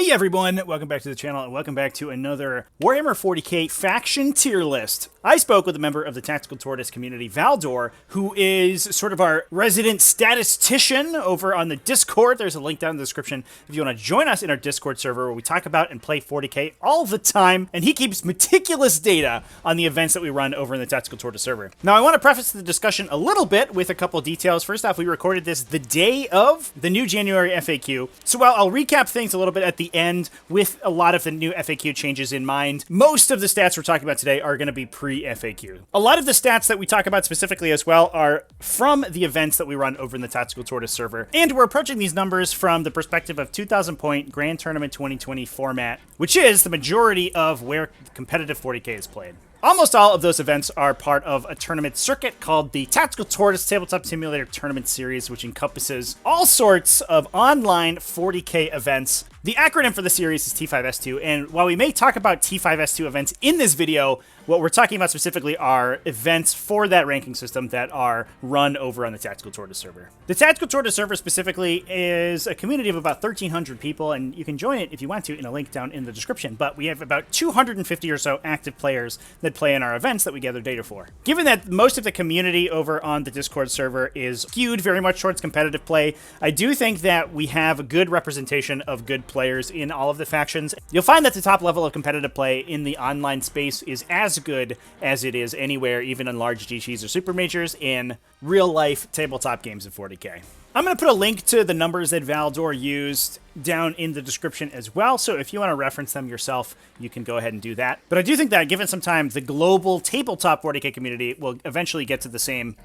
Hey everyone, welcome back to the channel and welcome back to another Warhammer 40k faction tier list. I spoke with a member of the Tactical Tortoise community, AtValdor, who is sort of our resident statistician over on the Discord. There's a link down in the description if you want to join us in our Discord server where we talk about and play 40k all the time, and he keeps meticulous data on the events that we run over in the Tactical Tortoise server. Now I want to preface the discussion a little bit with a couple details. First off, we recorded this the day of the new January FAQ, so while I'll recap things a little bit at the end with a lot of the new FAQ changes in mind, most of the stats we're talking about today are going to be pre-FAQ. A lot of the stats that we talk about specifically as well are from the events that we run over in the Tactical Tortoise server, and we're approaching these numbers from the perspective of 2,000 point Grand Tournament 2020 format, which is the majority of where competitive 40k is played. Almost all of those events are part of a tournament circuit called the Tactical Tortoise Tabletop Simulator Tournament Series, which encompasses all sorts of online 40k events. The acronym for the series is T5S2, and while we may talk about T5S2 events in this video, what we're talking about specifically are events for that ranking system that are run over on the Tactical Tortoise server. The Tactical Tortoise server specifically is a community of about 1,300 people, and you can join it if you want to in a link down in the description, but we have about 250 or so active players that play in our events that we gather data for. Given that most of the community over on the Discord server is skewed very much towards competitive play, I do think that we have a good representation of good players in all of the factions. You'll find that the top level of competitive play in the online space is as good as it is anywhere, even in large GCs or super majors, in real-life tabletop games of 40k. I'm going to put a link to the numbers that AtValdor used down in the description as well, so if you want to reference them yourself, you can go ahead and do that. But I do think that, given some time, the global tabletop 40k community will eventually get to the same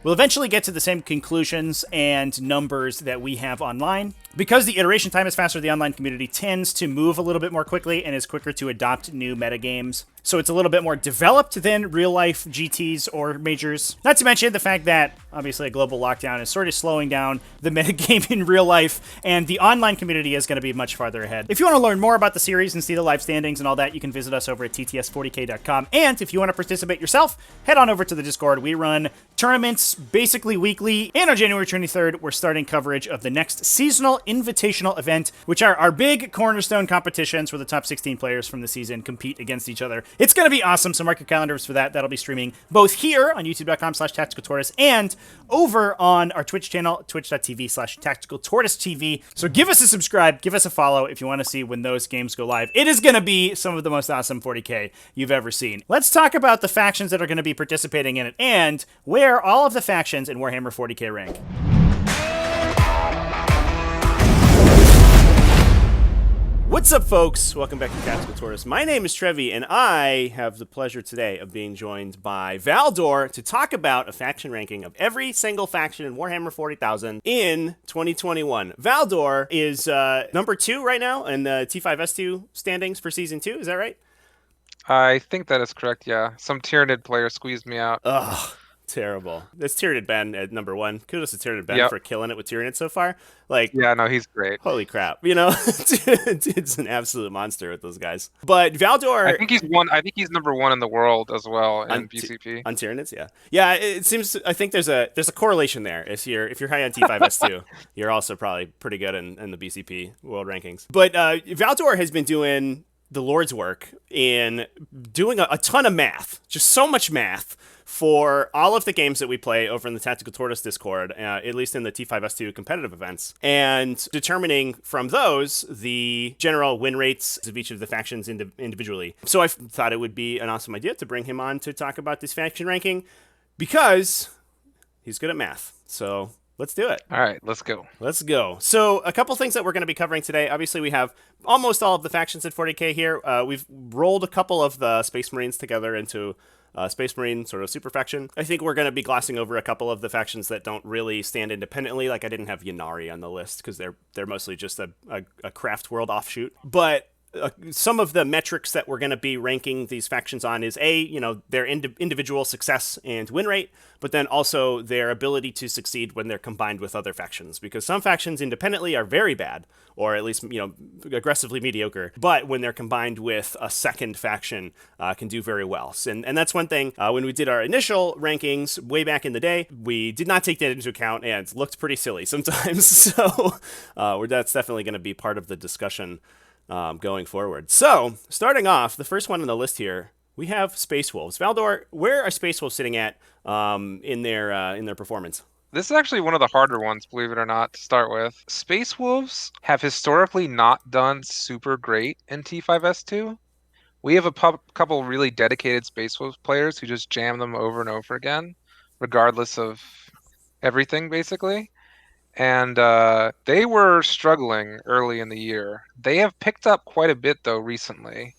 conclusions and numbers that we have online. Because the iteration time is faster, the online community tends to move a little bit more quickly and is quicker to adopt new metagames. So it's a little bit more developed than real-life GTs or majors. Not to mention the fact that, obviously, a global lockdown is sort of slowing down the metagame in real life, and the online community is going to be much farther ahead. If you want to learn more about the series and see the live standings and all that, you can visit us over at tts40k.com. And if you want to participate yourself, head on over to the Discord. We run tournaments basically weekly, and on January 23rd, we're starting coverage of the next seasonal invitational event, which are our big cornerstone competitions where the top 16 players from the season compete against each other. It's going to be awesome, so mark your calendars for that. That'll be streaming both here on youtube.com/tacticaltortoise and over on our Twitch channel, twitch.tv/tacticaltortoisetv. So give us a subscribe, give us a follow if you want to see when those games go live. It is going to be some of the most awesome 40k you've ever seen. Let's talk about the factions that are going to be participating in it and where all of the factions in Warhammer 40k rank. What's up, folks? Welcome back to Tactical Tortoise. My name is Trevi, and I have the pleasure today of being joined by AtValdor to talk about a faction ranking of every single faction in Warhammer 40,000 in 2021. AtValdor is number 2 right now in the T5S2 standings for Season 2. Is that right? I think that is correct, yeah. Some Tyranid player squeezed me out. Ugh. Terrible. That's Tyranid Ben at number 1. Kudos to Tyranid Ben for killing it with Tyranid so far. Like, yeah, no, he's great. Holy crap. You know, it's an absolute monster with those guys. But AtValdor, I think he's number 1 in the world as well in BCP. On Tyranids, yeah. Yeah, it seems, I think there's a correlation there. If you're high on T5S2, you're also probably pretty good in the BCP world rankings. But AtValdor has been doing the Lord's work in doing a ton of math, just so much math, for all of the games that we play over in the Tactical Tortoise Discord, at least in the T5S2 competitive events, and determining from those the general win rates of each of the factions individually. So I thought it would be an awesome idea to bring him on to talk about this faction ranking, because he's good at math. So let's do it. All right, let's go. Let's go. So a couple things that we're going to be covering today. Obviously, we have almost all of the factions at 40k here. We've rolled a couple of the Space Marines together into Space Marine sort of super faction. I think we're going to be glossing over a couple of the factions that don't really stand independently. Like, I didn't have Ynnari on the list because they're mostly just a Craftworld offshoot. But some of the metrics that we're going to be ranking these factions on is their individual success and win rate, but then also their ability to succeed when they're combined with other factions, because some factions independently are very bad, or at least aggressively mediocre, but when they're combined with a second faction can do very well. And that's one thing, when we did our initial rankings way back in the day, we did not take that into account and looked pretty silly sometimes. So that's definitely going to be part of the discussion going forward. So, starting off, the first one on the list here, we have Space Wolves. Valdor, where are Space Wolves sitting at in their performance? This is actually one of the harder ones, believe it or not, to start with. Space Wolves have historically not done super great in T5S2. We have a couple really dedicated Space Wolves players who just jam them over and over again, regardless of everything, basically. And they were struggling early in the year. They have picked up quite a bit, though, recently.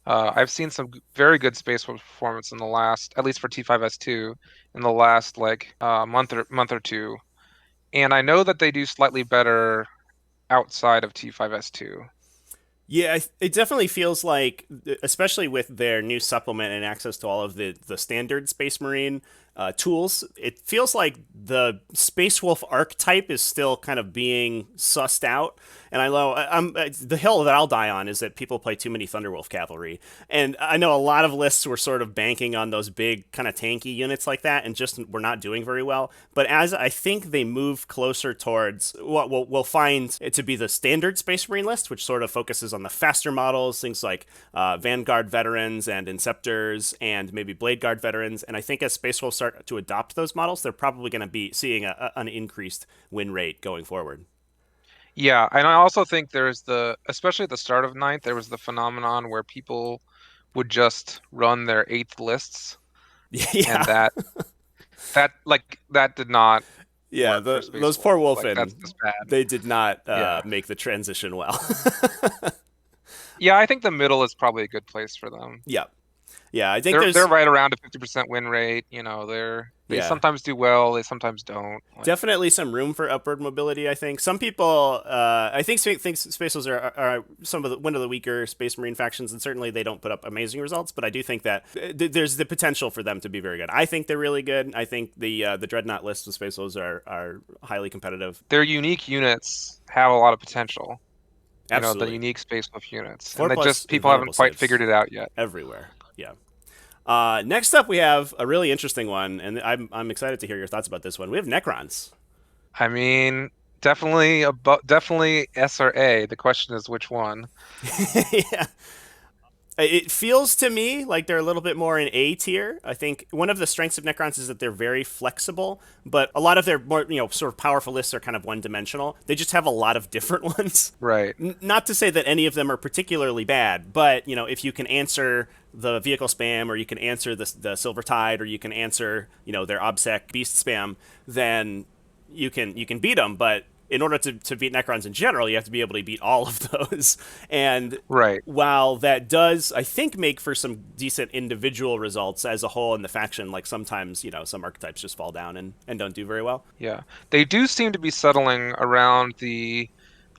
I've seen some very good Space Wolves performance in the last, at least for T5S2, in the last month or two. And I know that they do slightly better outside of T5S2. Yeah, it definitely feels like, especially with their new supplement and access to all of the standard Space Marine tools, it feels like the Space Wolf archetype is still kind of being sussed out. And the hill that I'll die on is that people play too many Thunderwolf cavalry, and I know a lot of lists were sort of banking on those big kind of tanky units like that, and just were not doing very well. But as I think they move closer towards what we'll find it to be the standard Space Marine list, which sort of focuses on the faster models, things like Vanguard veterans and Inceptors and maybe Blade Guard veterans. And I think as Space Wolves start to adopt those models, they're probably going to be seeing an increased win rate going forward. Yeah, and I also think especially at the start of ninth, there was the phenomenon where people would just run their eighth lists, and Yeah. that did not Yeah, work for Space those poor Wolves. Like that's Wolfen, just bad. they did not Yeah. make the transition well. Yeah, I think the middle is probably a good place for them. Yeah, yeah, I think They're there's right around a 50% win rate. They yeah sometimes do well, they sometimes don't. Like, definitely some room for upward mobility. I think some people, I think Space Wolves are some of one of the weaker Space Marine factions, and certainly they don't put up amazing results. But I do think that there's the potential for them to be very good. I think they're really good. I think the Dreadnought list of Space Wolves are highly competitive. their unique units have a lot of potential. The Absolutely, unique Space Wolf units, and four they plus just people invulnerable haven't quite saves figured it out yet. everywhere. Yeah. Next up, we have a really interesting one, and I'm excited to hear your thoughts about this one. We have Necrons. I mean, definitely S or A. The question is which one. Yeah. It feels to me like they're a little bit more in A tier. I think one of the strengths of Necrons is that they're very flexible, but a lot of their more, sort of powerful lists are kind of one dimensional. They just have a lot of different ones. Right. Not to say that any of them are particularly bad, but, if you can answer the vehicle spam, or you can answer the Silver Tide, or you can answer, their OBSEC beast spam, then you can beat them. But in order to beat Necrons in general, you have to be able to beat all of those. And Right. while that does, I think, make for some decent individual results as a whole in the faction, like sometimes, some archetypes just fall down and don't do very well. Yeah. They do seem to be settling around the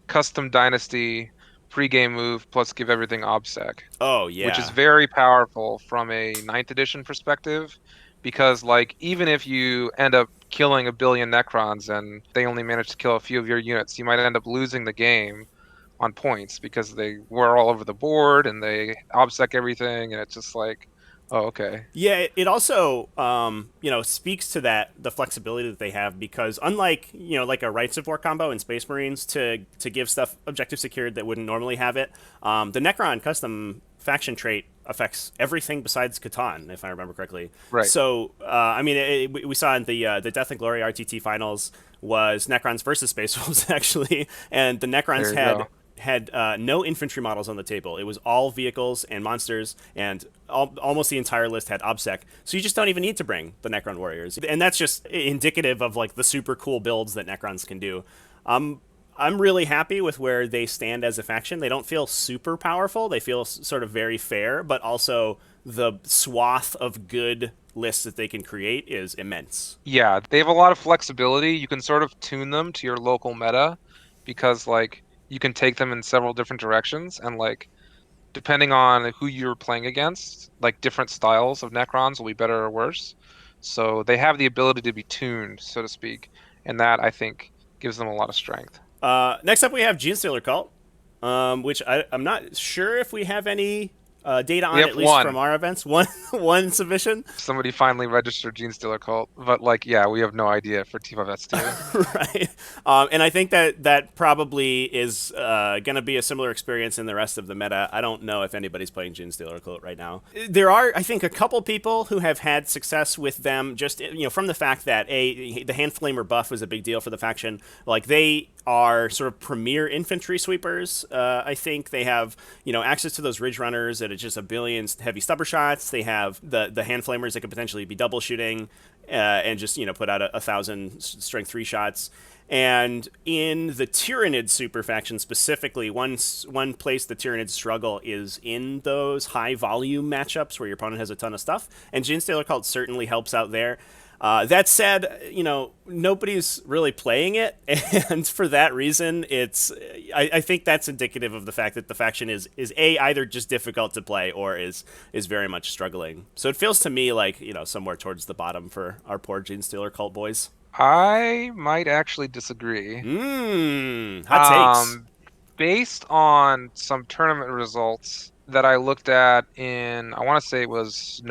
custom dynasty pregame move plus give everything OBSEC, Oh, which is yeah. very powerful from a ninth edition perspective, because like even if you end up killing a billion Necrons and they only manage to kill a few of your units, you might end up losing the game on points because they were all over the board and they OBSEC everything, and it's just like, oh, okay. Yeah, it also, speaks to the flexibility that they have, because unlike, like a Rights of War combo in Space Marines to give stuff objective secured that wouldn't normally have it, the Necron custom faction trait affects everything besides Catan, if I remember correctly. Right. So, we saw in the Death and Glory RTT finals was Necrons versus Space Wolves, actually, and the Necrons There you go. had no infantry models on the table. It was all vehicles and monsters, and almost the entire list had OBSEC. So you just don't even need to bring the Necron warriors, and that's just indicative of like the super cool builds that Necrons can do. I'm really happy with where they stand as a faction. They don't feel super powerful. They feel sort of very fair, but also the swath of good lists that they can create is immense. Yeah, they have a lot of flexibility. You can sort of tune them to your local meta because like you can take them in several different directions, and like depending on who you're playing against, like different styles of Necrons will be better or worse. So they have the ability to be tuned, so to speak, and that I think gives them a lot of strength. Next up, we have Genestealer Cult, which I'm not sure if we have any data on, have at least one. from our events. One submission. Somebody finally registered Genestealer Cult, but like, yeah, we have no idea for T5S2. Right. And I think that probably is going to be a similar experience in the rest of the meta. I don't know if anybody's playing Genestealer Cult right now. There are, I think, a couple people who have had success with them just, from the fact that the Hand Flamer buff was a big deal for the faction. Like, they are sort of premier infantry sweepers. I think they have, access to those Ridge Runners at just a billion heavy stubber shots. They have the Hand Flamers that could potentially be double shooting and just, put out 1,000 strength 3 shots. And in the Tyranid super faction specifically, one place the Tyranids struggle is in those high volume matchups where your opponent has a ton of stuff. And Genestealer Cult certainly helps out there. That said, nobody's really playing it, and for that reason, I think that's indicative of the fact that the faction is either just difficult to play or is very much struggling. So it feels to me like somewhere towards the bottom for our poor Genestealer Cult boys. I might actually disagree. Hot takes. Based on some tournament results that I looked at in, I want to say it was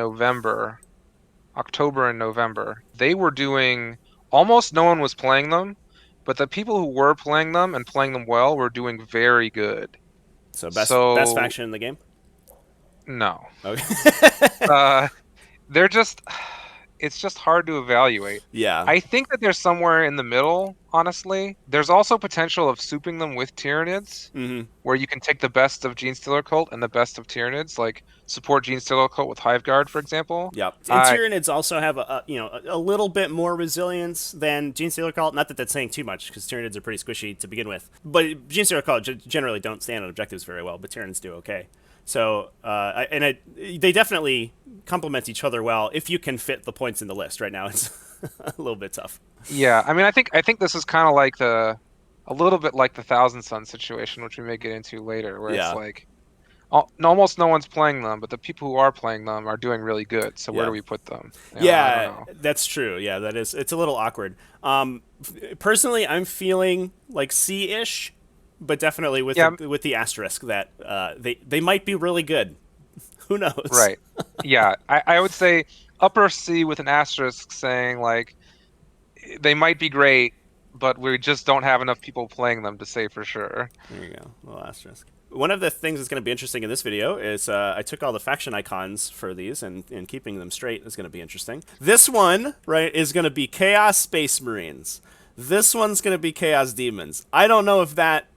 October and November, they were doing, almost no one was playing them, but the people who were playing them and playing them well were doing very good. So best faction in the game? No. Okay. It's just hard to evaluate. Yeah. I think that there's somewhere in the middle, honestly. There's also potential of souping them with Tyranids, where you can take the best of Genestealer Cult and the best of Tyranids, like support Genestealer Cult with Hive Guard, for example. Yep. And Tyranids also have a little bit more resilience than Genestealer Cult. Not that that's saying too much, because Tyranids are pretty squishy to begin with. But Genestealer Cult generally don't stand on objectives very well, but Tyranids do okay. So, they definitely complement each other well if you can fit the points in the list. Right now, it's a little bit tough. Yeah, I mean, I think this is kind of like a little bit like the Thousand Sun situation, which we may get into later, where it's like almost no one's playing them, but the people who are playing them are doing really good. So where do we put them? I don't know. That's true. Yeah, it's a little awkward. Personally, I'm feeling like C-ish. But definitely with the asterisk that they might be really good. Who knows? Right. Yeah. I would say upper C with an asterisk saying, like, they might be great, but we just don't have enough people playing them to say for sure. There you go. Little asterisk. One of the things that's going to be interesting in this video is I took all the faction icons for these, and keeping them straight is going to be interesting. This one, right, is going to be Chaos Space Marines. This one's going to be Chaos Demons. I don't know if that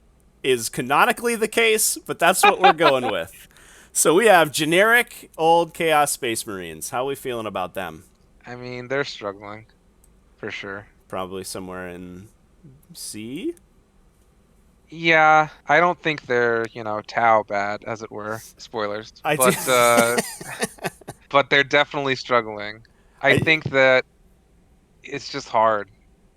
is canonically the case, but that's what we're going with. So we have generic old Chaos Space Marines. How are we feeling about them? I mean, they're struggling, for sure. Probably somewhere in C? Yeah, I don't think they're, Tau bad, as it were. Spoilers. But they're definitely struggling. I think that it's just hard.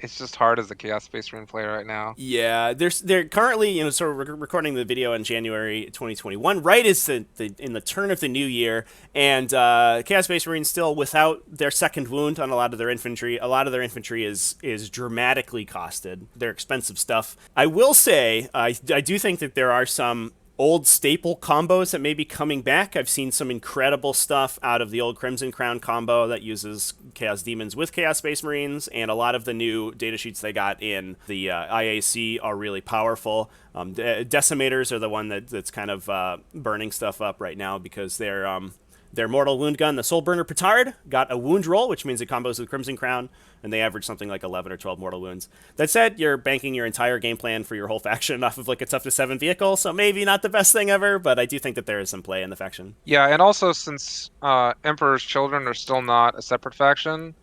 It's just hard as a Chaos Space Marine player right now. Yeah, they're currently, sort of recording the video in January 2021, right as in the turn of the new year, and Chaos Space Marines still without their second wound on a lot of their infantry. A lot of their infantry is dramatically costed. They're expensive stuff. I will say, I do think that there are some old staple combos that may be coming back. I've seen some incredible stuff out of the old Crimson Crown combo that uses Chaos Demons with Chaos Space Marines, and a lot of the new datasheets they got in the IAC are really powerful. Decimators are the one that's kind of burning stuff up right now because their Mortal Wound Gun, the Soul Burner Petard, got a wound roll, which means it combos with Crimson Crown, and they average something like 11 or 12 mortal wounds. That said, you're banking your entire game plan for your whole faction off of like a tough to 7 vehicle, so maybe not the best thing ever, but I do think that there is some play in the faction. Yeah, and also since Emperor's Children are still not a separate faction,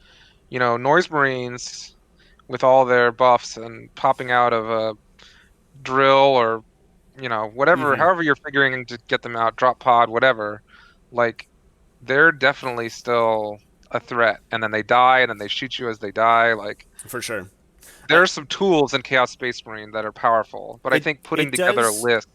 Noise Marines, with all their buffs and popping out of a drill or, whatever, however you're figuring to get them out, drop pod, whatever, like, they're definitely still a threat, and then they die, and then they shoot you as they die. Like, for sure, there are some tools in Chaos Space Marine that are powerful, but I think putting together a list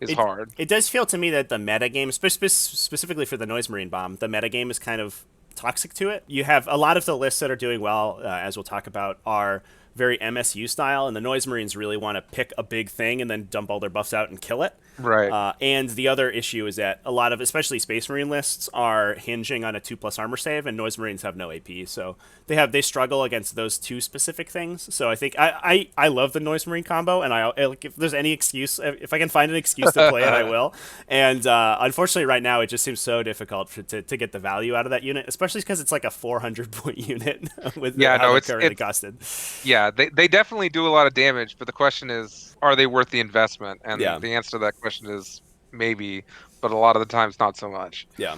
is hard. It does feel to me that the metagame, specifically for the Noise Marine bomb, the metagame is kind of toxic to it. You have a lot of the lists that are doing well, as we'll talk about, are very MSU style, and the Noise Marines really want to pick a big thing and then dump all their buffs out and kill it. Right. And the other issue is that a lot of, especially Space Marine lists, are hinging on a 2+ armor save, and Noise Marines have no AP, so they struggle against those two specific things. So I think I love the Noise Marine combo, and like, if there's any excuse, if I can find an excuse to play it, I will. And unfortunately, right now it just seems so difficult to get the value out of that unit, especially because it's like a 400-point unit with how they're currently costed. Yeah, they definitely do a lot of damage, but the question is, are they worth the investment? And the answer to that question is maybe, but a lot of the times not so much. Yeah.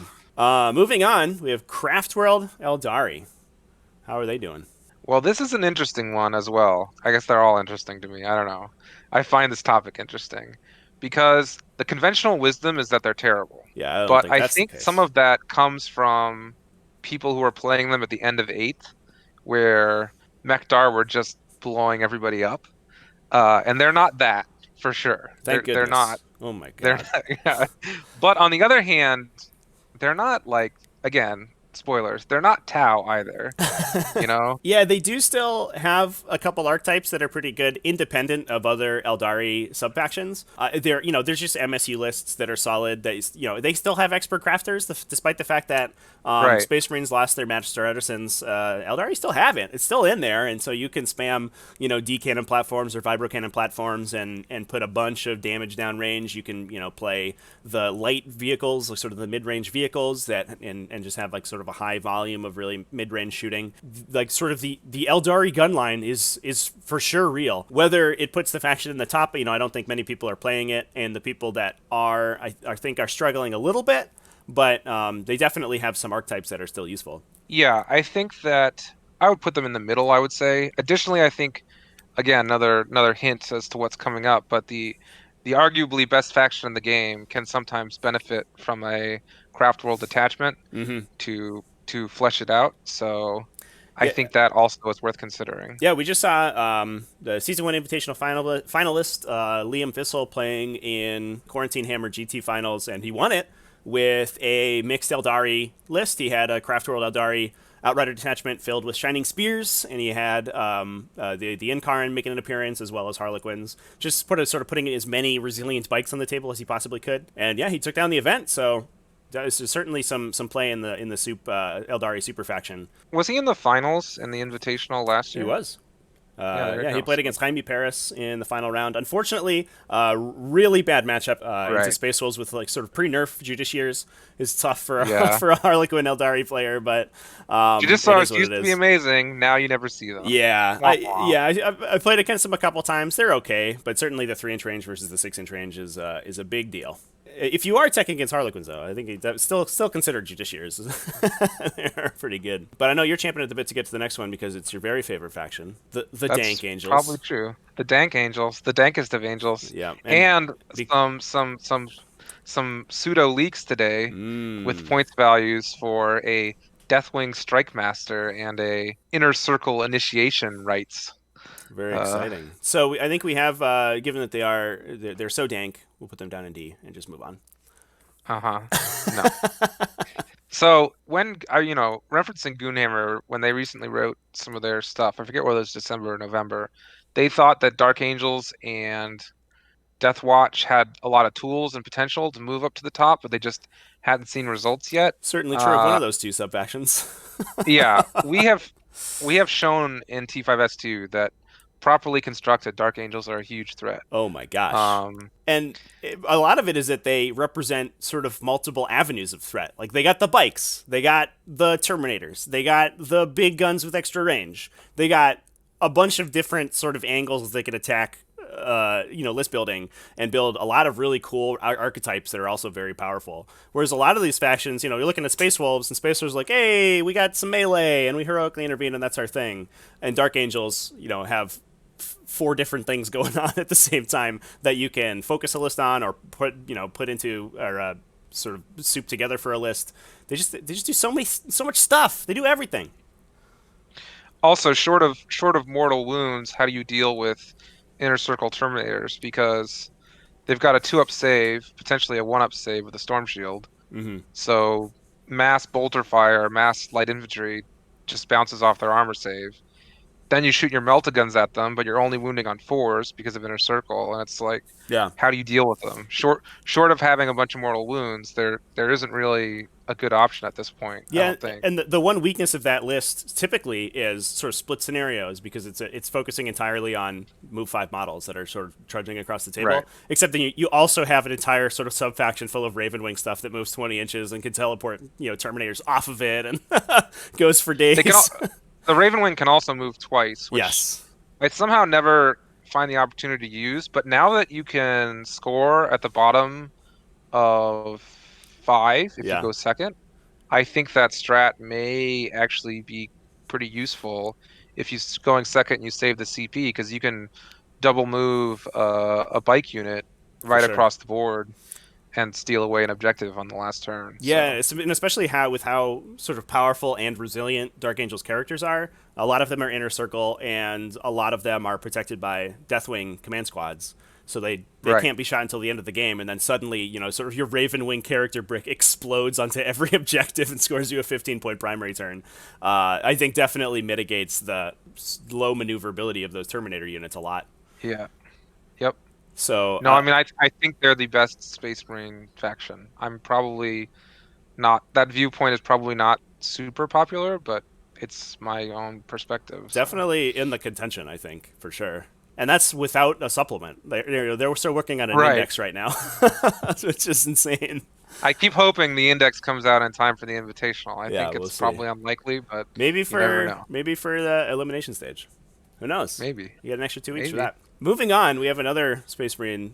Moving on, we have Craftworld Eldari. How are they doing? Well, this is an interesting one as well. I guess they're all interesting to me. I don't know. I find this topic interesting because the conventional wisdom is that they're terrible. Yeah, but I think some of that comes from people who are playing them at the end of 8th, where Mekhdar were just blowing everybody up. And they're not that, for sure. Thank goodness. They're not. Oh my god. They're not, yeah. But on the other hand, they're not like, again, spoilers, they're not Tau either. Yeah, they do still have a couple archetypes that are pretty good, independent of other Eldari subfactions. There's just MSU lists that are solid. They still have expert crafters, despite the fact that Space Marines lost their Magister Artisans. Eldari still haven't. It's still in there, and so you can spam, D cannon platforms or vibro cannon platforms and put a bunch of damage down range. You can, play the light vehicles, like sort of the mid-range vehicles and just have like sort of a high volume of really mid-range shooting. Like sort of the Eldari gun line is for sure real. Whether it puts the faction in the top, I don't think many people are playing it, and the people that are, I think, are struggling a little bit, but they definitely have some archetypes that are still useful. Yeah, I think that I would put them in the middle, I would say. Additionally, I think, again, another hint as to what's coming up, but the arguably best faction in the game can sometimes benefit from a Craftworld attachment to flesh it out. So I think that also is worth considering. Yeah, we just saw the Season 1 Invitational finalist, Liam Thistle, playing in Quarantine Hammer GT Finals, and he won it with a mixed Eldari list. He had a Craftworld Eldari Outrider detachment filled with Shining Spears, and he had the Incarn making an appearance, as well as Harlequins. Just putting as many resilient bikes on the table as he possibly could. And yeah, he took down the event, so there's certainly some play in the Eldari super faction. Was he in the finals in the Invitational last year? He was. He played against Jaime Paris in the final round. Unfortunately, really bad matchup into Space Wolves with like sort of pre-nerf Judiciaries is tough for a Harlequin Eldari player, but Judiciaries used to be amazing. Now you never see them. Yeah, I played against them a couple times. They're okay, but certainly the 3-inch range versus the 6-inch range is a big deal. If you are teching against Harlequins, though, I think still considered Judiciaries. They're pretty good. But I know you're champing at the bit to get to the next one because it's your very favorite faction, the Dank Angels. Probably true. The Dank Angels, the dankest of angels. Yeah, and some pseudo leaks today with points values for a Deathwing Strike Master and a Inner Circle Initiation rights. Very exciting. So I think we have, given that they're so dank, we'll put them down in D and just move on. No. So when referencing Goonhammer, when they recently wrote some of their stuff, I forget whether it was December or November, they thought that Dark Angels and Deathwatch had a lot of tools and potential to move up to the top, but they just hadn't seen results yet. Certainly true of one of those two sub-factions. Yeah, we have shown in T5S2 that properly constructed Dark Angels are a huge threat. Oh my gosh. And a lot of it is that they represent sort of multiple avenues of threat. Like they got the bikes, they got the Terminators, they got the big guns with extra range, they got a bunch of different sort of angles they could attack list building and build a lot of really cool archetypes that are also very powerful. Whereas a lot of these factions, you're looking at Space Wolves, and Space Wolves like, hey, we got some melee and we heroically intervene and that's our thing. And Dark Angels, have 4 different things going on at the same time that you can focus a list on or put into or sort of soup together for a list. They just do so much stuff. They do everything. Also, short of mortal wounds, how do you deal with Inner Circle Terminators? Because they've got a 2-up save, potentially a 1-up save with a Storm Shield. Mm-hmm. So mass bolter fire, mass light infantry just bounces off their armor save. then you shoot your melta-guns at them, but you're only wounding on 4s because of inner circle, and it's like, Yeah. how do you deal with them? Short of having a bunch of mortal wounds, there isn't really a good option at this point, I Yeah, don't think. and the one weakness of that list typically is sort of split scenarios because it's focusing entirely on move 5 models that are sort of trudging across the table. Right. Except then you also have an entire sort of sub faction full of Ravenwing stuff that moves 20 inches and can teleport Terminators off of it and goes for days. The Ravenwing can also move twice, which Yes. I somehow never find the opportunity to use. But now that you can score at the bottom of 5 if you go second, I think that strat may actually be pretty useful if you're going second and you save the CP, because you can double move a bike unit right across the board and steal away an objective on the last turn. Yeah, and especially with how sort of powerful and resilient Dark Angel's characters are. A lot of them are inner circle, and a lot of them are protected by Deathwing command squads. So they can't be shot until the end of the game, and then suddenly, sort of your Ravenwing character brick explodes onto every objective and scores you a 15-point primary turn. I think definitely mitigates the low maneuverability of those Terminator units a lot. Yeah. Yep. So no, I mean, I think they're the best Space Marine faction. I'm probably not. That viewpoint is probably not super popular, but it's my own perspective. Definitely in the contention, I think, for sure. And that's without a supplement. They're still working on an index right now, which is insane. I keep hoping the index comes out in time for the Invitational. I think we'll it's probably unlikely, but maybe you never know. Maybe for the elimination stage. Who knows? Maybe. You get an extra 2 weeks for that. Moving on, we have another Space Marine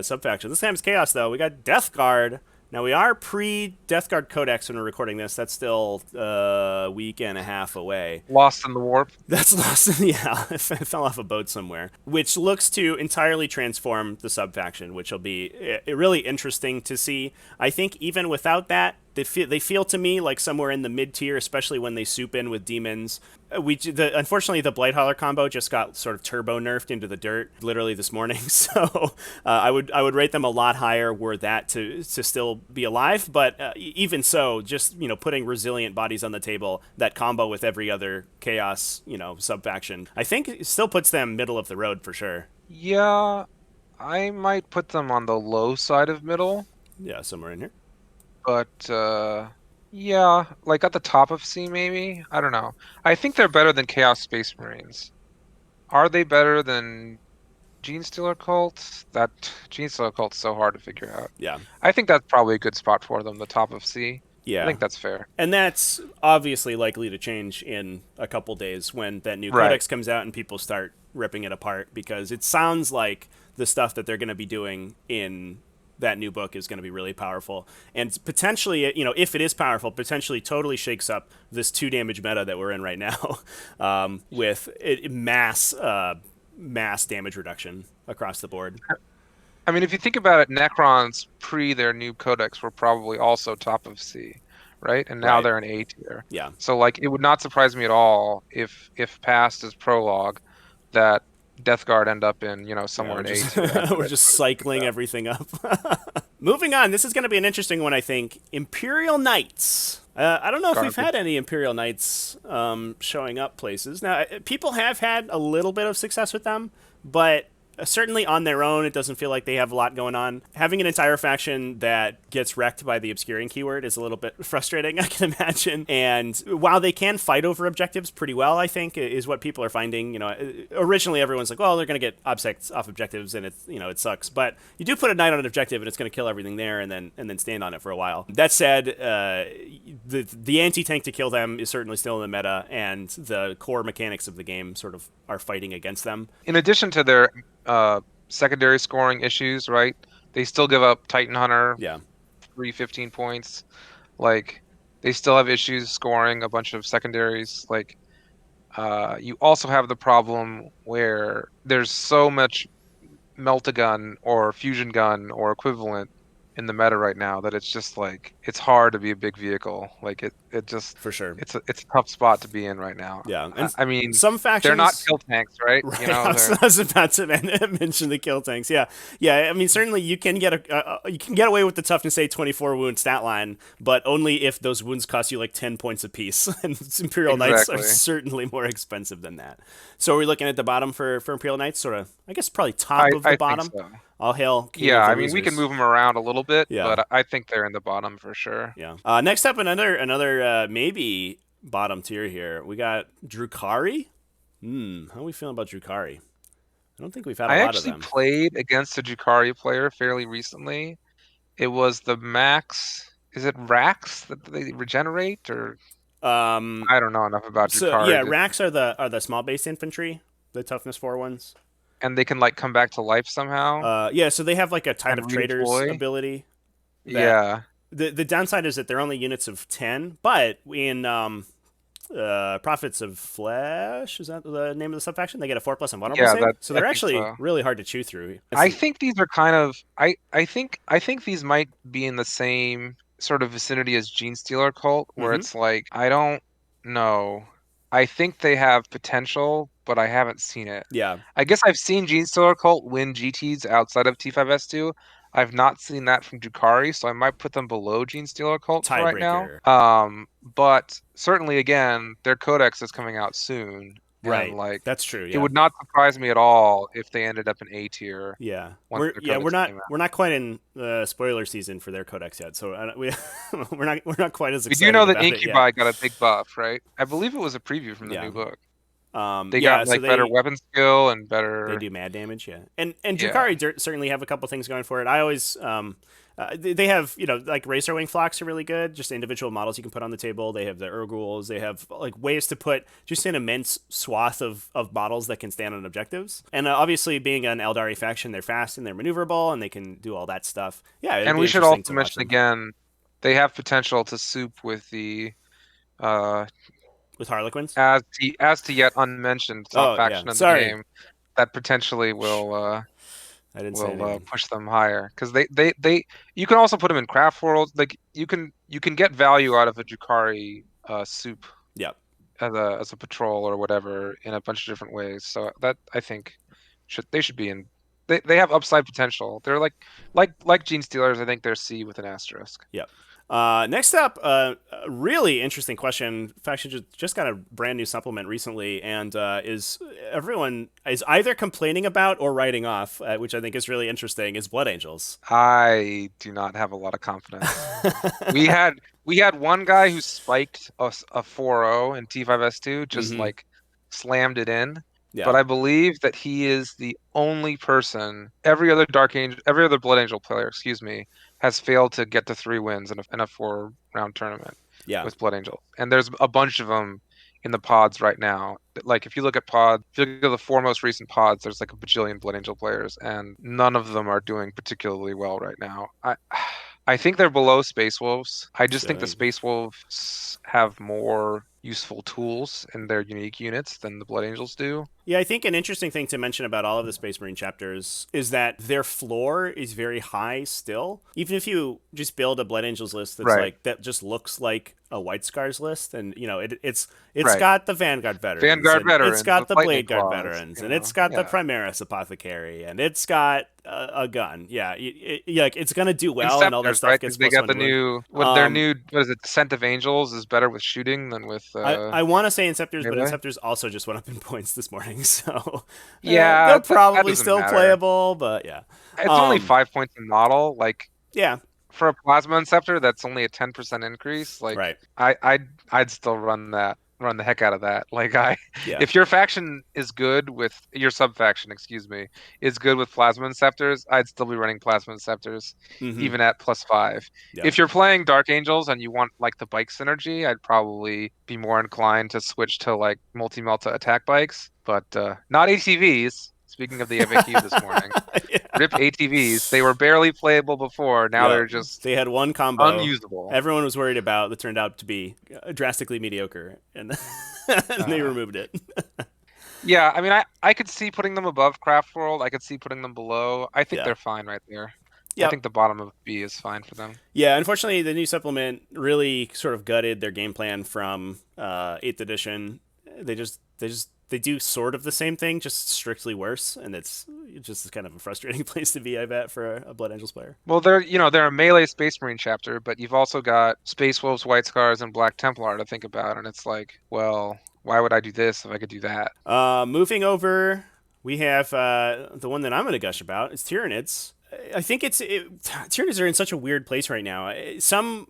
subfaction. This time it's Chaos, though. We got Death Guard. Now, we are pre-Death Guard Codex when we're recording this. That's still a week and a half away. Lost in the warp. That's lost in, it fell off a boat somewhere. Which looks to entirely transform the subfaction, which will be really interesting to see. I think even without that, they feel to me like somewhere in the mid-tier, especially when they soup in with demons. Unfortunately, the Blightholler combo just got sort of turbo nerfed into the dirt literally this morning. So I would rate them a lot higher were that to still be alive. But even so, just putting resilient bodies on the table, that combo with every other Chaos subfaction, I think it still puts them middle of the road for sure. Yeah, I might put them on the low side of middle. Yeah, somewhere in here. But yeah, like at the top of C maybe? I don't know. I think they're better than Chaos Space Marines. Are they better than Genestealer Cults? That Genestealer Cult's so hard to figure out. Yeah. I think that's probably a good spot for them, the top of C. Yeah. I think that's fair. And that's obviously likely to change in a couple days when that new codex comes out and people start ripping it apart, because it sounds like the stuff that they're going to be doing in that new book is going to be really powerful, and potentially, if it is powerful, potentially totally shakes up this 2 damage meta that we're in right now, with mass damage reduction across the board. I mean, if you think about it, Necrons pre their new codex were probably also top of C, right? And now they're in A tier. Yeah. So like, it would not surprise me at all if past as prologue, that Death Guard end up in, somewhere in A tier. We're just cycling everything up. Moving on, this is going to be an interesting one, I think. Imperial Knights. I don't know if we've had any Imperial Knights showing up places. Now, people have had a little bit of success with them, but certainly on their own, it doesn't feel like they have a lot going on. Having an entire faction that gets wrecked by the obscuring keyword is a little bit frustrating, I can imagine. And while they can fight over objectives pretty well, I think, is what people are finding. Originally everyone's like, well, they're going to get obsects off objectives, and it sucks. But you do put a knight on an objective, and it's going to kill everything there, and then stand on it for a while. That said, the anti-tank to kill them is certainly still in the meta, and the core mechanics of the game sort of are fighting against them. In addition to their secondary scoring issues, right? They still give up Titan Hunter 315 points. Like, they still have issues scoring a bunch of secondaries. Like, you also have the problem where there's so much melt-a-gun or fusion gun or equivalent in the meta right now that it's just like, it's hard to be a big vehicle. Like, It just For sure. it's a tough spot to be in right now. Yeah, and I mean, some factions they're not kill tanks, right? Right, You know, I was about to mention the kill tanks. Yeah, yeah. I mean, certainly you can get you can get away with the toughness 24 wound stat line, but only if those wounds cost you like 10 points apiece. And Imperial Knights are certainly more expensive than that. So are we looking at the bottom for Imperial Knights? Sort of, I guess probably top of the I bottom. think so. All hail King Yeah, of the I mean, we can losers. move them around a little bit, Yeah. but I think they're in the bottom for sure. Yeah. Next up, another maybe bottom tier here. We got Drukhari. How are we feeling about Drukhari? I don't think we've had a I lot of actually them. played against a Drukhari player fairly recently. It was the max. Is it racks that they regenerate, or I don't know enough about So yeah, Drukhari, racks are the small base infantry, the toughness 4 ones. and they can like come back to life somehow Yeah, so they have like a Tide and of Traitors redeploy. ability. That Yeah, the downside is that they're only units of 10, but in Prophets of Flesh, is that the name of the subfaction? They get a 4+ invulnerable yeah, save, so I they're think actually so. really hard to chew through. I think these are kind of I think these might be in the same sort of vicinity as Genestealer Cult, where Mm-hmm. it's like I don't know. I think they have potential, but I haven't seen it. Yeah, I guess I've seen Genestealer Cult win GTs outside of T5S2. I've not seen that from Drukhari, so I might put them below Genestealer Cult for right now. tiebreaker. But certainly again, their codex is coming out soon, and Right, like that's true. it Yeah, would not surprise me at all if they ended up in A tier yeah. once their codex came out. We're not quite in spoiler season for their codex yet, so we're not quite as We do excited know that about it yet. Incubi got a big buff, right? I believe it was a preview from the Yeah. new book. They Yeah, got so like better weapon skill and they better. do mad damage, yeah. And Yeah, Drukhari certainly have a couple things going for it. I always they have, like Racer Wing Flocks are really good, just individual models you can put on the table. They have the Urguls, they have like ways to put just an immense swath of models that can stand on objectives. And obviously being an Eldari faction, they're fast and they're maneuverable and they can do all that stuff. Yeah, it'd and be we should interesting also to watch mention them again, they have potential to soup with the uh with Harlequins. as to yet unmentioned top Oh, yeah. faction in the Sorry. game that potentially I didn't say anything. push them higher because they you can also put them in Craftworlds. Like you can get value out of a Drukhari soup Yep. as a patrol or whatever in a bunch of different ways. So that I think they should be in. They have upside potential. They're like Gene Stealers. I think they're C with an asterisk. Yep. Next up, a really interesting question. Faction just got a brand new supplement recently, and everyone is either complaining about or writing off, which I think is really interesting, is Blood Angels. I do not have a lot of confidence. we had one guy who spiked a 4-0 in T5S2, just like slammed it in. Yeah. But I believe that he is the only person. Every other Blood Angel player, excuse me, has failed to get to 3 wins in a 4-round tournament with Blood Angel. And there's a bunch of them in the pods right now. Like if you look at the 4 most recent pods, there's like a bajillion Blood Angel players, and none of them are doing particularly well right now. I think they're below Space Wolves. I just think the Space Wolves have more useful tools in their unique units than the Blood Angels do. Yeah, I think an interesting thing to mention about all of the Space Marine chapters is that their floor is very high still. Even if you just build a Blood Angels list that's like that just looks like a White Scars list, and it's got the Vanguard veterans, it's got the Blade Guard veterans, and it's got the Primaris Apothecary, and it's got a gun. Yeah, it's gonna do well, and all that stuff right? gets They got the new what is it? Descent of Angels is better with shooting than with. I want to say Inceptors, but Inceptors also just went up in points this morning, so yeah, they're probably still playable, but yeah, it's only 5 points in model. Like for a Plasma Inceptor, that's only a 10% increase. Like I'd still run the heck out of that. Like if your faction is good with your sub faction, excuse me, is good with Plasma Inceptors, I'd still be running Plasma Inceptors even at +5. If you're playing Dark Angels and you want like the bike synergy, I'd probably be more inclined to switch to like multi-melta attack bikes, but not ATVs. Speaking of the FAQ this morning, RIP ATVs. They were barely playable before. Now they're just they had one combo unusable. Everyone was worried about that turned out to be drastically mediocre, and they removed it. Yeah, I mean, I could see putting them above Craftworld. I could see putting them below. I think they're fine right there. Yep. I think the bottom of B is fine for them. Yeah, unfortunately, the new supplement really sort of gutted their game plan from 8th edition. They do sort of the same thing, just strictly worse, and it's just kind of a frustrating place to be, I bet, for a Blood Angels player. Well, they're a melee Space Marine chapter, but you've also got Space Wolves, White Scars, and Black Templar to think about, and it's like, well, why would I do this if I could do that? Moving over, we have the one that I'm going to gush about. It's Tyranids. I think Tyranids are in such a weird place right now. Some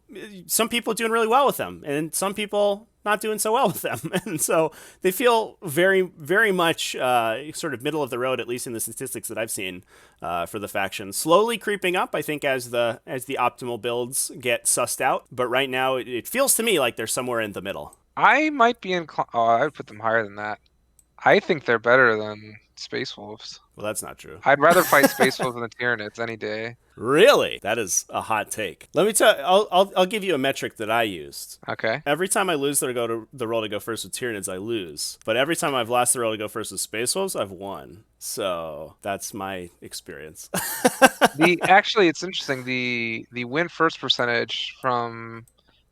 people doing really well with them, and some people not doing so well with them, and so they feel very, very much sort of middle of the road, at least in the statistics that I've seen for the faction. Slowly creeping up, I think, as the optimal builds get sussed out. But right now, it feels to me like they're somewhere in the middle. I might be inclined. Oh, I would put them higher than that. I think they're better than Space Wolves. Well, that's not true. I'd rather fight Space Wolves than the Tyranids any day. Really? That is a hot take. Let me tell. I'll give you a metric that I used. Okay. Every time I lose the roll to go first with Tyranids, I lose. But every time I've lost the roll to go first with Space Wolves, I've won. So that's my experience. Actually, it's interesting. The win first percentage from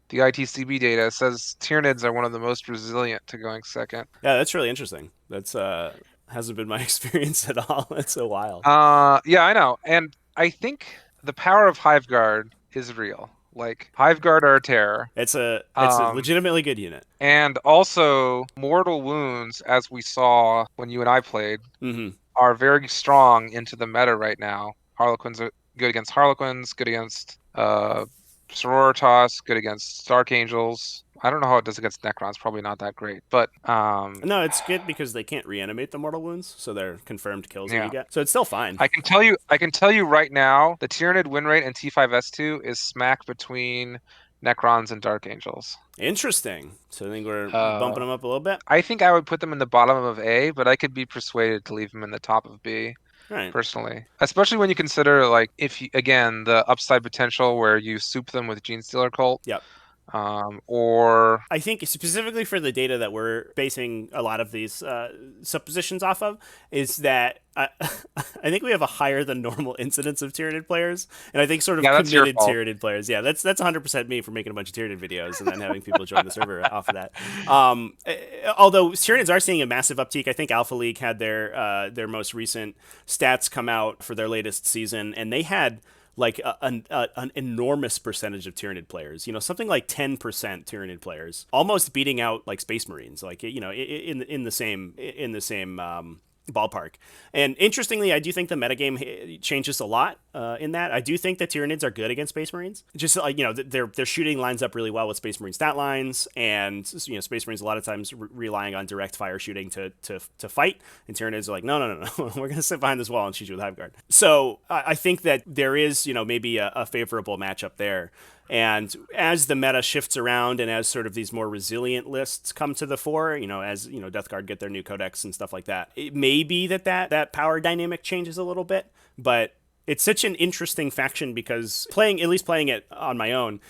the ITCB data says Tyranids are one of the most resilient to going second. Yeah, that's really interesting. That's hasn't been my experience at all. It's a while. Yeah, I know. And I think the power of Hive Guard is real. Like, Hive Guard are a terror. It's a legitimately good unit. And also, Mortal Wounds, as we saw when you and I played, are very strong into the meta right now. Harlequins are good against Harlequins, good against Sororitas, good against Dark Angels. I don't know how it does against Necrons. Probably not that great, but no, it's good because they can't reanimate the mortal wounds, so they're confirmed kills that you get. So it's still fine. I can tell you right now, the Tyranid win rate in T5S2 is smack between Necrons and Dark Angels. Interesting. So I think we're bumping them up a little bit. I think I would put them in the bottom of A, but I could be persuaded to leave them in the top of B. Right. Personally, especially when you consider, like, again, the upside potential where you soup them with Genestealer Cult. Yep. Or I think specifically for the data that we're basing a lot of these suppositions off of is that I think we have a higher than normal incidence of Tyranid players, and I think sort of committed Tyranid players. Yeah, that's 100% me for making a bunch of Tyranid videos and then having people join the server off of that. Although Tyranids are seeing a massive uptick, I think Alpha League had their most recent stats come out for their latest season, and they had like an enormous percentage of Tyranid players, something like 10% Tyranid players, almost beating out like Space Marines, like, in the same ballpark. And interestingly, I do think the metagame changes a lot in that. I do think that Tyranids are good against Space Marines. Just like, their shooting lines up really well with Space Marine stat lines, and Space Marines a lot of times relying on direct fire shooting to fight, and Tyranids are like, no, we're gonna sit behind this wall and shoot you with Hive Guard. So I think that there is maybe a favorable matchup there. And as the meta shifts around and as sort of these more resilient lists come to the fore, as Death Guard get their new codex and stuff like that, it may be that power dynamic changes a little bit, but it's such an interesting faction because playing it on my own,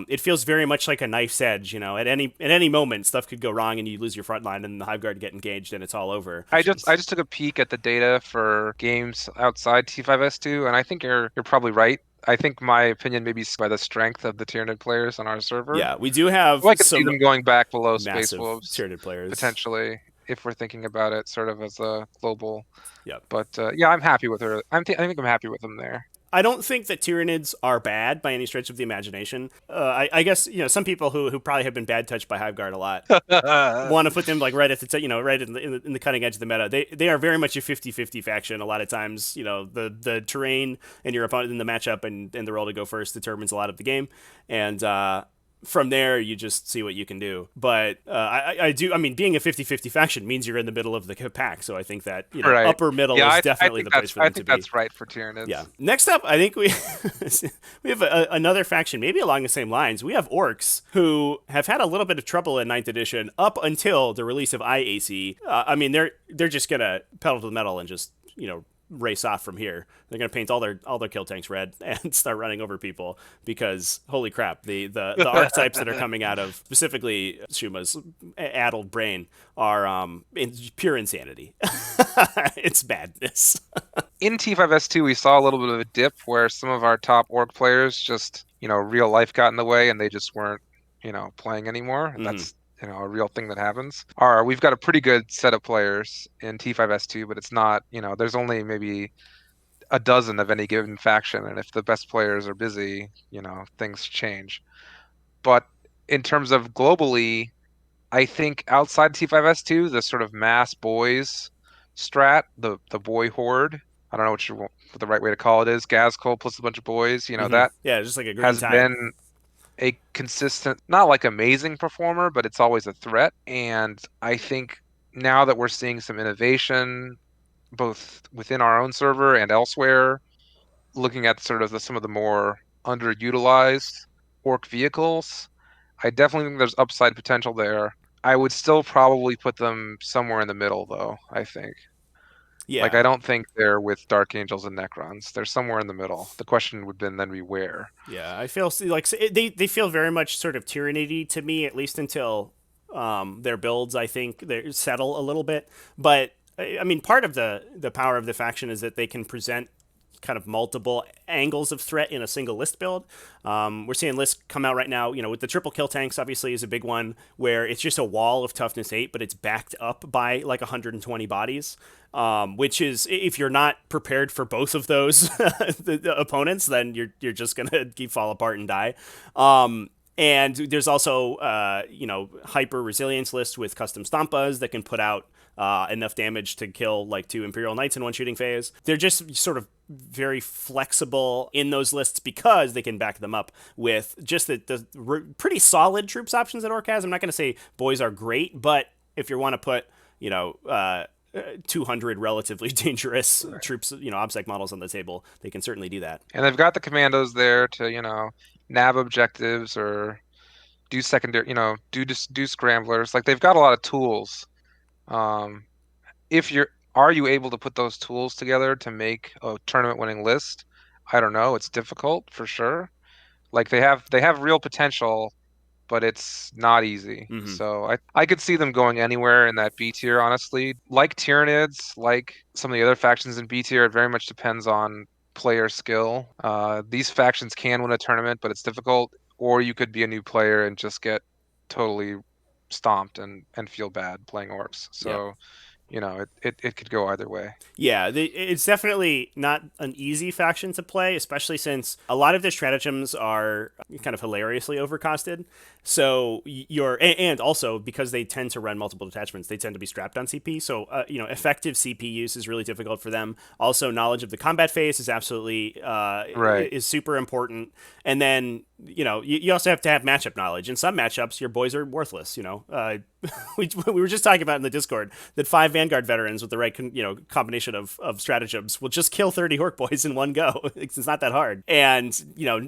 it feels very much like a knife's edge. At any moment, stuff could go wrong and you lose your front line and the Hive Guard get engaged and it's all over. I just took a peek at the data for games outside T5S2, and I think you're probably right. I think my opinion may be by the strength of the Tyranid players on our server. Yeah, we do have I could see them going back below Space Wolves Tyranid players potentially, if we're thinking about it sort of as a global. Yeah. But yeah, I'm happy with her. I think I'm happy with them there. I don't think that Tyranids are bad by any stretch of the imagination. I guess some people who probably have been bad touched by Hive Guard a lot want to put them like right at the right in the cutting edge of the meta. They are very much a 50-50 faction. A lot of times, the terrain and your opponent in the matchup and the roll to go first determines a lot of the game, and from there, you just see what you can do. But I mean, being a 50-50 faction means you're in the middle of the pack. So I think that upper middle is definitely the place for them to be. I think that's right for Tyranids. Yeah. Next up, I think we have another faction, maybe along the same lines. We have Orks, who have had a little bit of trouble in 9th edition up until the release of IAC. I mean, they're just gonna pedal to the metal and just race off from here. They're going to paint all their kill tanks red and start running over people because holy crap, the archetypes that are coming out of specifically Shuma's addled brain are pure insanity. It's madness. In T5S2, we saw a little bit of a dip where some of our top orc players just, real life got in the way and they just weren't, playing anymore. And that's, a real thing that happens. We've got a pretty good set of players in T5S2, but it's not, there's only maybe a dozen of any given faction. And if the best players are busy, things change. But in terms of globally, I think outside T5S2, the sort of mass boys strat, the boy horde, I don't know what the right way to call it is, Gazcol plus a bunch of boys, that just like a green has tide. been a consistent, not like amazing performer, but it's always a threat. And I think now that we're seeing some innovation, both within our own server and elsewhere, looking at sort of some of the more underutilized orc vehicles, I definitely think there's upside potential there. I would still probably put them somewhere in the middle, though, I think. Yeah. Like, I don't think they're with Dark Angels and Necrons. They're somewhere in the middle. The question would then be where. Yeah, I feel like they feel very much sort of tyranny to me, at least until their builds, I think, they settle a little bit. But, I mean, part of the power of the faction is that they can present kind of multiple angles of threat in a single list build. We're seeing lists come out right now, with the triple kill tanks obviously is a big one where it's just a wall of toughness 8, but it's backed up by like 120 bodies, which is, if you're not prepared for both of those the opponents, then you're just gonna fall apart and die. And there's also, hyper resilience lists with custom stampas that can put out enough damage to kill like 2 Imperial Knights in one shooting phase. They're just sort of very flexible in those lists because they can back them up with just the pretty solid troops options that Orc has. I'm not going to say boys are great, but if you want to put, 200 relatively dangerous troops, OBSEC models on the table, they can certainly do that. And they've got the commandos there to, nab objectives or do secondary, do scramblers. Like, they've got a lot of tools. Are you able to put those tools together to make a tournament-winning list? I don't know. It's difficult for sure. Like, they have real potential, but it's not easy. Mm-hmm. So I could see them going anywhere in that B tier, honestly. Like Tyranids, like some of the other factions in B tier, it very much depends on player skill. These factions can win a tournament, but it's difficult. Or you could be a new player and just get totally stomped and feel bad playing Orcs. So, it could go either way. Yeah, it's definitely not an easy faction to play, especially since a lot of their stratagems are kind of hilariously overcosted. So and also because they tend to run multiple detachments, they tend to be strapped on CP. So, effective CP use is really difficult for them. Also, knowledge of the combat phase is absolutely is super important. And then, you also have to have matchup knowledge. In some matchups, your boys are worthless. We were just talking about in the Discord that 5 Vanguard veterans with the right combination of stratagems will just kill 30 Orc boys in one go. It's not that hard. And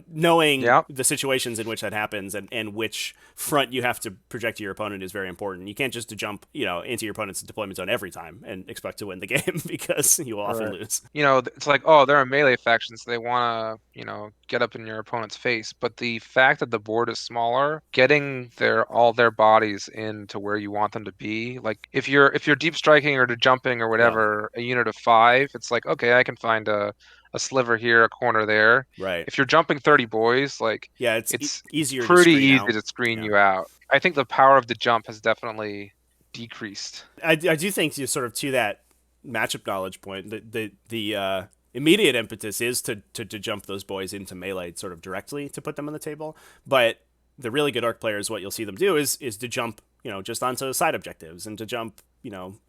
knowing the situations in which that happens and which front you have to project to your opponent is very important. You can't just jump into your opponent's deployment zone every time and expect to win the game because you will often lose. It's like, they're a melee faction, so they want to get up in your opponent's face. But the fact that the board is smaller, getting all their bodies into where you want them to be, like if you're deep striking or jumping or whatever, a unit of 5, it's like, okay, I can find a sliver here, a corner there. Right. If you're jumping 30 boys, like, it's easier. Pretty easy to screen you out. I think the power of the jump has definitely decreased. I do think sort of to that matchup knowledge point, the immediate impetus is to jump those boys into melee sort of directly to put them on the table. But the really good Orc players, what you'll see them do is to jump, just onto side objectives and to jump,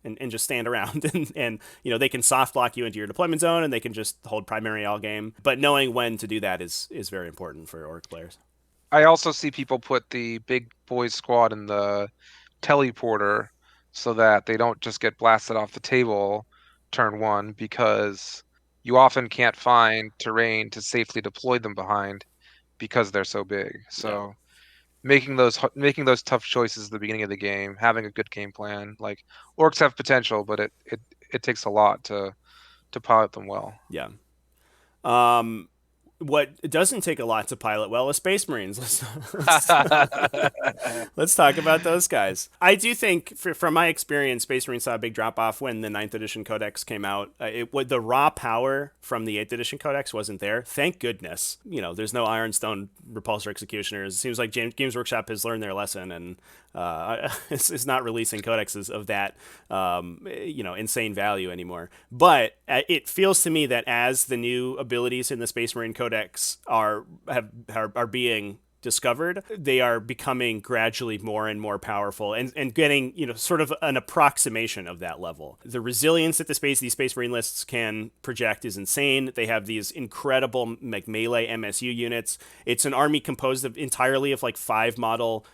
and just stand around and they can soft block you into your deployment zone and they can just hold primary all game. But knowing when to do that is very important for Orc players. I also see people put the big boys squad in the teleporter so that they don't just get blasted off the table turn 1, because you often can't find terrain to safely deploy them behind because they're so big. So making those tough choices at the beginning of the game, having a good game plan. Like, Orcs have potential, but it takes a lot to to pilot them well. Yeah. What doesn't take a lot to pilot well is Space Marines. Let's talk about those guys. I do think, from my experience, Space Marines saw a big drop off when the 9th edition Codex came out. The raw power from the 8th edition Codex wasn't there. Thank goodness. There's no Ironstone Repulsor Executioners. It seems like Games Workshop has learned their lesson and is not releasing codexes of that insane value anymore. But it feels to me that as the new abilities in the Space Marine Codex are being discovered, they are becoming gradually more and more powerful and getting, sort of an approximation of that level. The resilience that these Space Marine lists can project is insane. They have these incredible melee MSU units. It's an army composed entirely of 5 model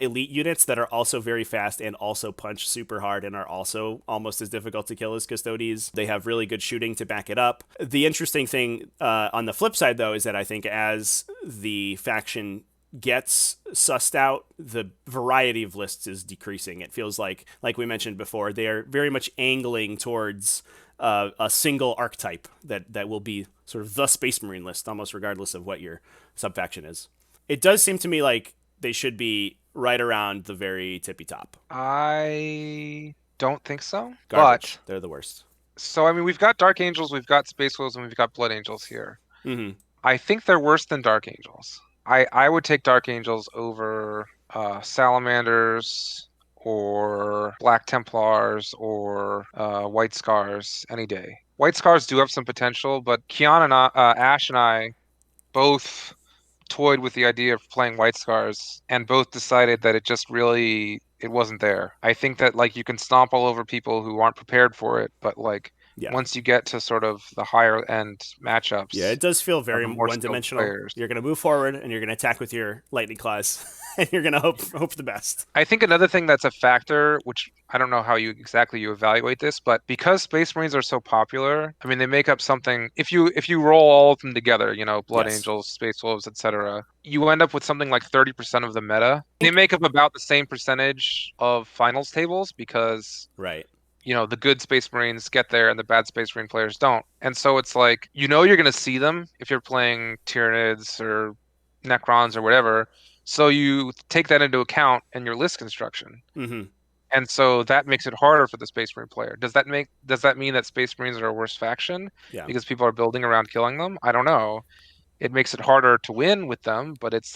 elite units that are also very fast and also punch super hard and are also almost as difficult to kill as Custodes. They have really good shooting to back it up. The interesting thing on the flip side, though, is that I think as the faction gets sussed out, the variety of lists is decreasing. It feels like we mentioned before, they are very much angling towards a single archetype that will be sort of the Space Marine list, almost regardless of what your subfaction is. It does seem to me like they should be right around the very tippy top. I don't think so. Garbage. But they're the worst. So, I mean, we've got Dark Angels, we've got Space Wolves, and we've got Blood Angels here. Mm-hmm. I think they're worse than Dark Angels. I would take Dark Angels over Salamanders or Black Templars or White Scars any day. White Scars do have some potential, but Kian and Ash and I both toyed with the idea of playing White Scars and both decided that it wasn't there. I think that you can stomp all over people who aren't prepared for it, but once you get to sort of the higher end matchups, it does feel very more one-dimensional. You're going to move forward and you're going to attack with your lightning claws and you're going to hope the best. I think another thing that's a factor, which I don't know how you evaluate this, but because Space Marines are so popular, I mean, they make up something. If you roll all of them together, Blood Angels, Space Wolves, etc., you end up with something like 30% of the meta. They make up about the same percentage of finals tables because the good Space Marines get there and the bad Space Marine players don't. And so it's you're going to see them if you're playing Tyranids or Necrons or whatever. So you take that into account in your list construction. Mm-hmm. And so that makes it harder for the Space Marine player. Does that mean that Space Marines are a worse faction because people are building around killing them? I don't know. It makes it harder to win with them, but it's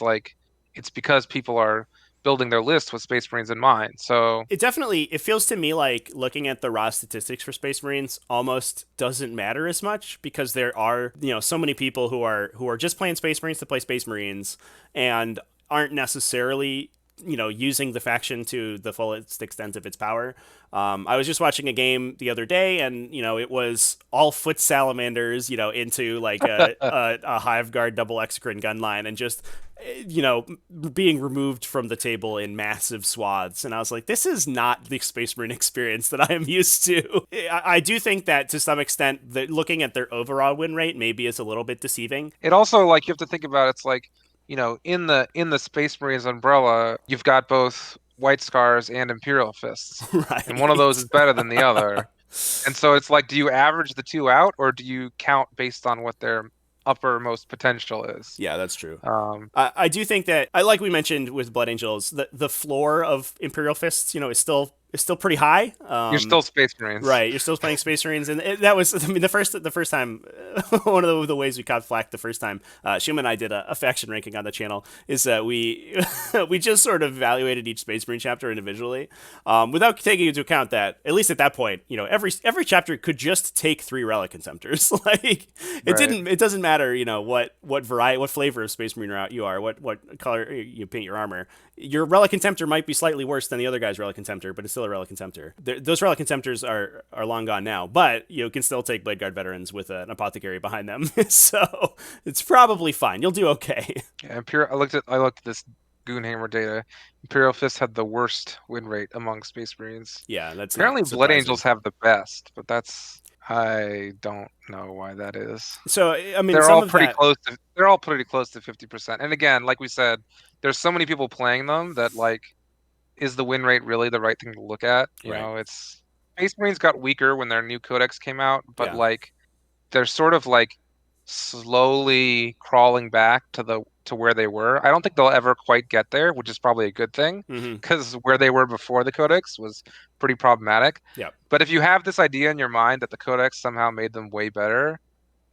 because people are building their list with Space Marines in mind. So it feels to me like looking at the raw statistics for Space Marines almost doesn't matter as much because there are, so many people who are just playing Space Marines to play Space Marines and aren't necessarily using the faction to the fullest extent of its power. I was just watching a game the other day and, it was all foot salamanders, into a Hive Guard double Exocrine gun line and just, being removed from the table in massive swaths. And I was like, this is not the Space Marine experience that I am used to. I do think that to some extent that looking at their overall win rate maybe is a little bit deceiving. It also you have to think about it's in the Space Marines umbrella, you've got both White Scars and Imperial Fists. Right. And one of those is better than the other. And so it's do you average the two out or do you count based on what their uppermost potential is? Yeah, that's true. I do think that, like we mentioned with Blood Angels, the floor of Imperial Fists, is still pretty high. You're still Space Marines, right? You're still playing Space Marines, and that was, I mean, the first time, one of the ways we caught flack the first time Shuma and I did a faction ranking on the channel is that we just sort of evaluated each Space Marine chapter individually, without taking into account that at least at that point, every chapter could just take 3 Relic Contemptors. It doesn't matter, what variety, what flavor of Space Marine you are, what color you paint your armor. Your Relic Contemptor might be slightly worse than the other guy's Relic Contemptor, but it's still a Relic Contemptor. Those Relic Contemptors are long gone now, but you can still take Blade Guard veterans with an apothecary behind them, so it's probably fine. You'll do okay. Yeah, I looked at this Goonhammer data. Imperial Fist had the worst win rate among Space Marines. Yeah, that's apparently Blood Angels have the best, but I don't know why that is. So I mean, they're all pretty close to 50%. And again, like we said, there's so many people playing them that is the win rate really the right thing to look at? You know, it's Space Marines got weaker when their new codex came out, but they're sort of like slowly crawling back to where they were. I don't think they'll ever quite get there, which is probably a good thing, because where they were before the Codex was pretty problematic. Yep. But if you have this idea in your mind that the Codex somehow made them way better,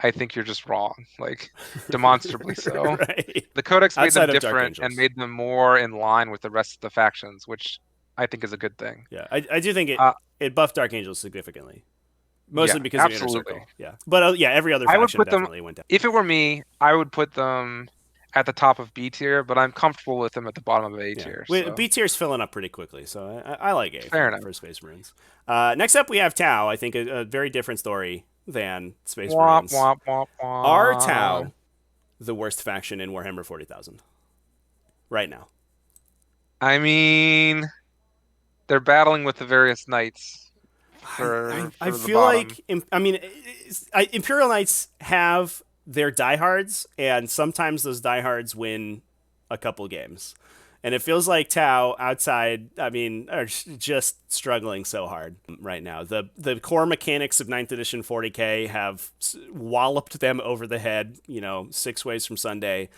I think you're just wrong, like demonstrably so. Right. The Codex made Outside them of Dark different and Angels. made them more in line with the rest of the factions, which I think is a good thing. Yeah, I do think it buffed Dark Angels significantly. Mostly Yeah, because of Inner absolutely. Circle. Yeah. But yeah, every other I would faction put them, definitely went down. if it were me, I would put them at the top of B tier, but I'm comfortable with them at the bottom of A tier. So. B tier's filling up pretty quickly, so I like A Fair enough. for Space Marines. Next up, we have Tau. I think a very different story than Space Marines. Womp, womp, womp. Are Tau the worst faction in Warhammer 40,000 right now? I mean, they're battling with the various knights. I feel like Imperial Knights have their diehards, and sometimes those diehards win a couple games. And it feels like Tau outside, are just struggling so hard right now. The core mechanics of 9th edition 40k have walloped them over the head, 6 ways from Sunday.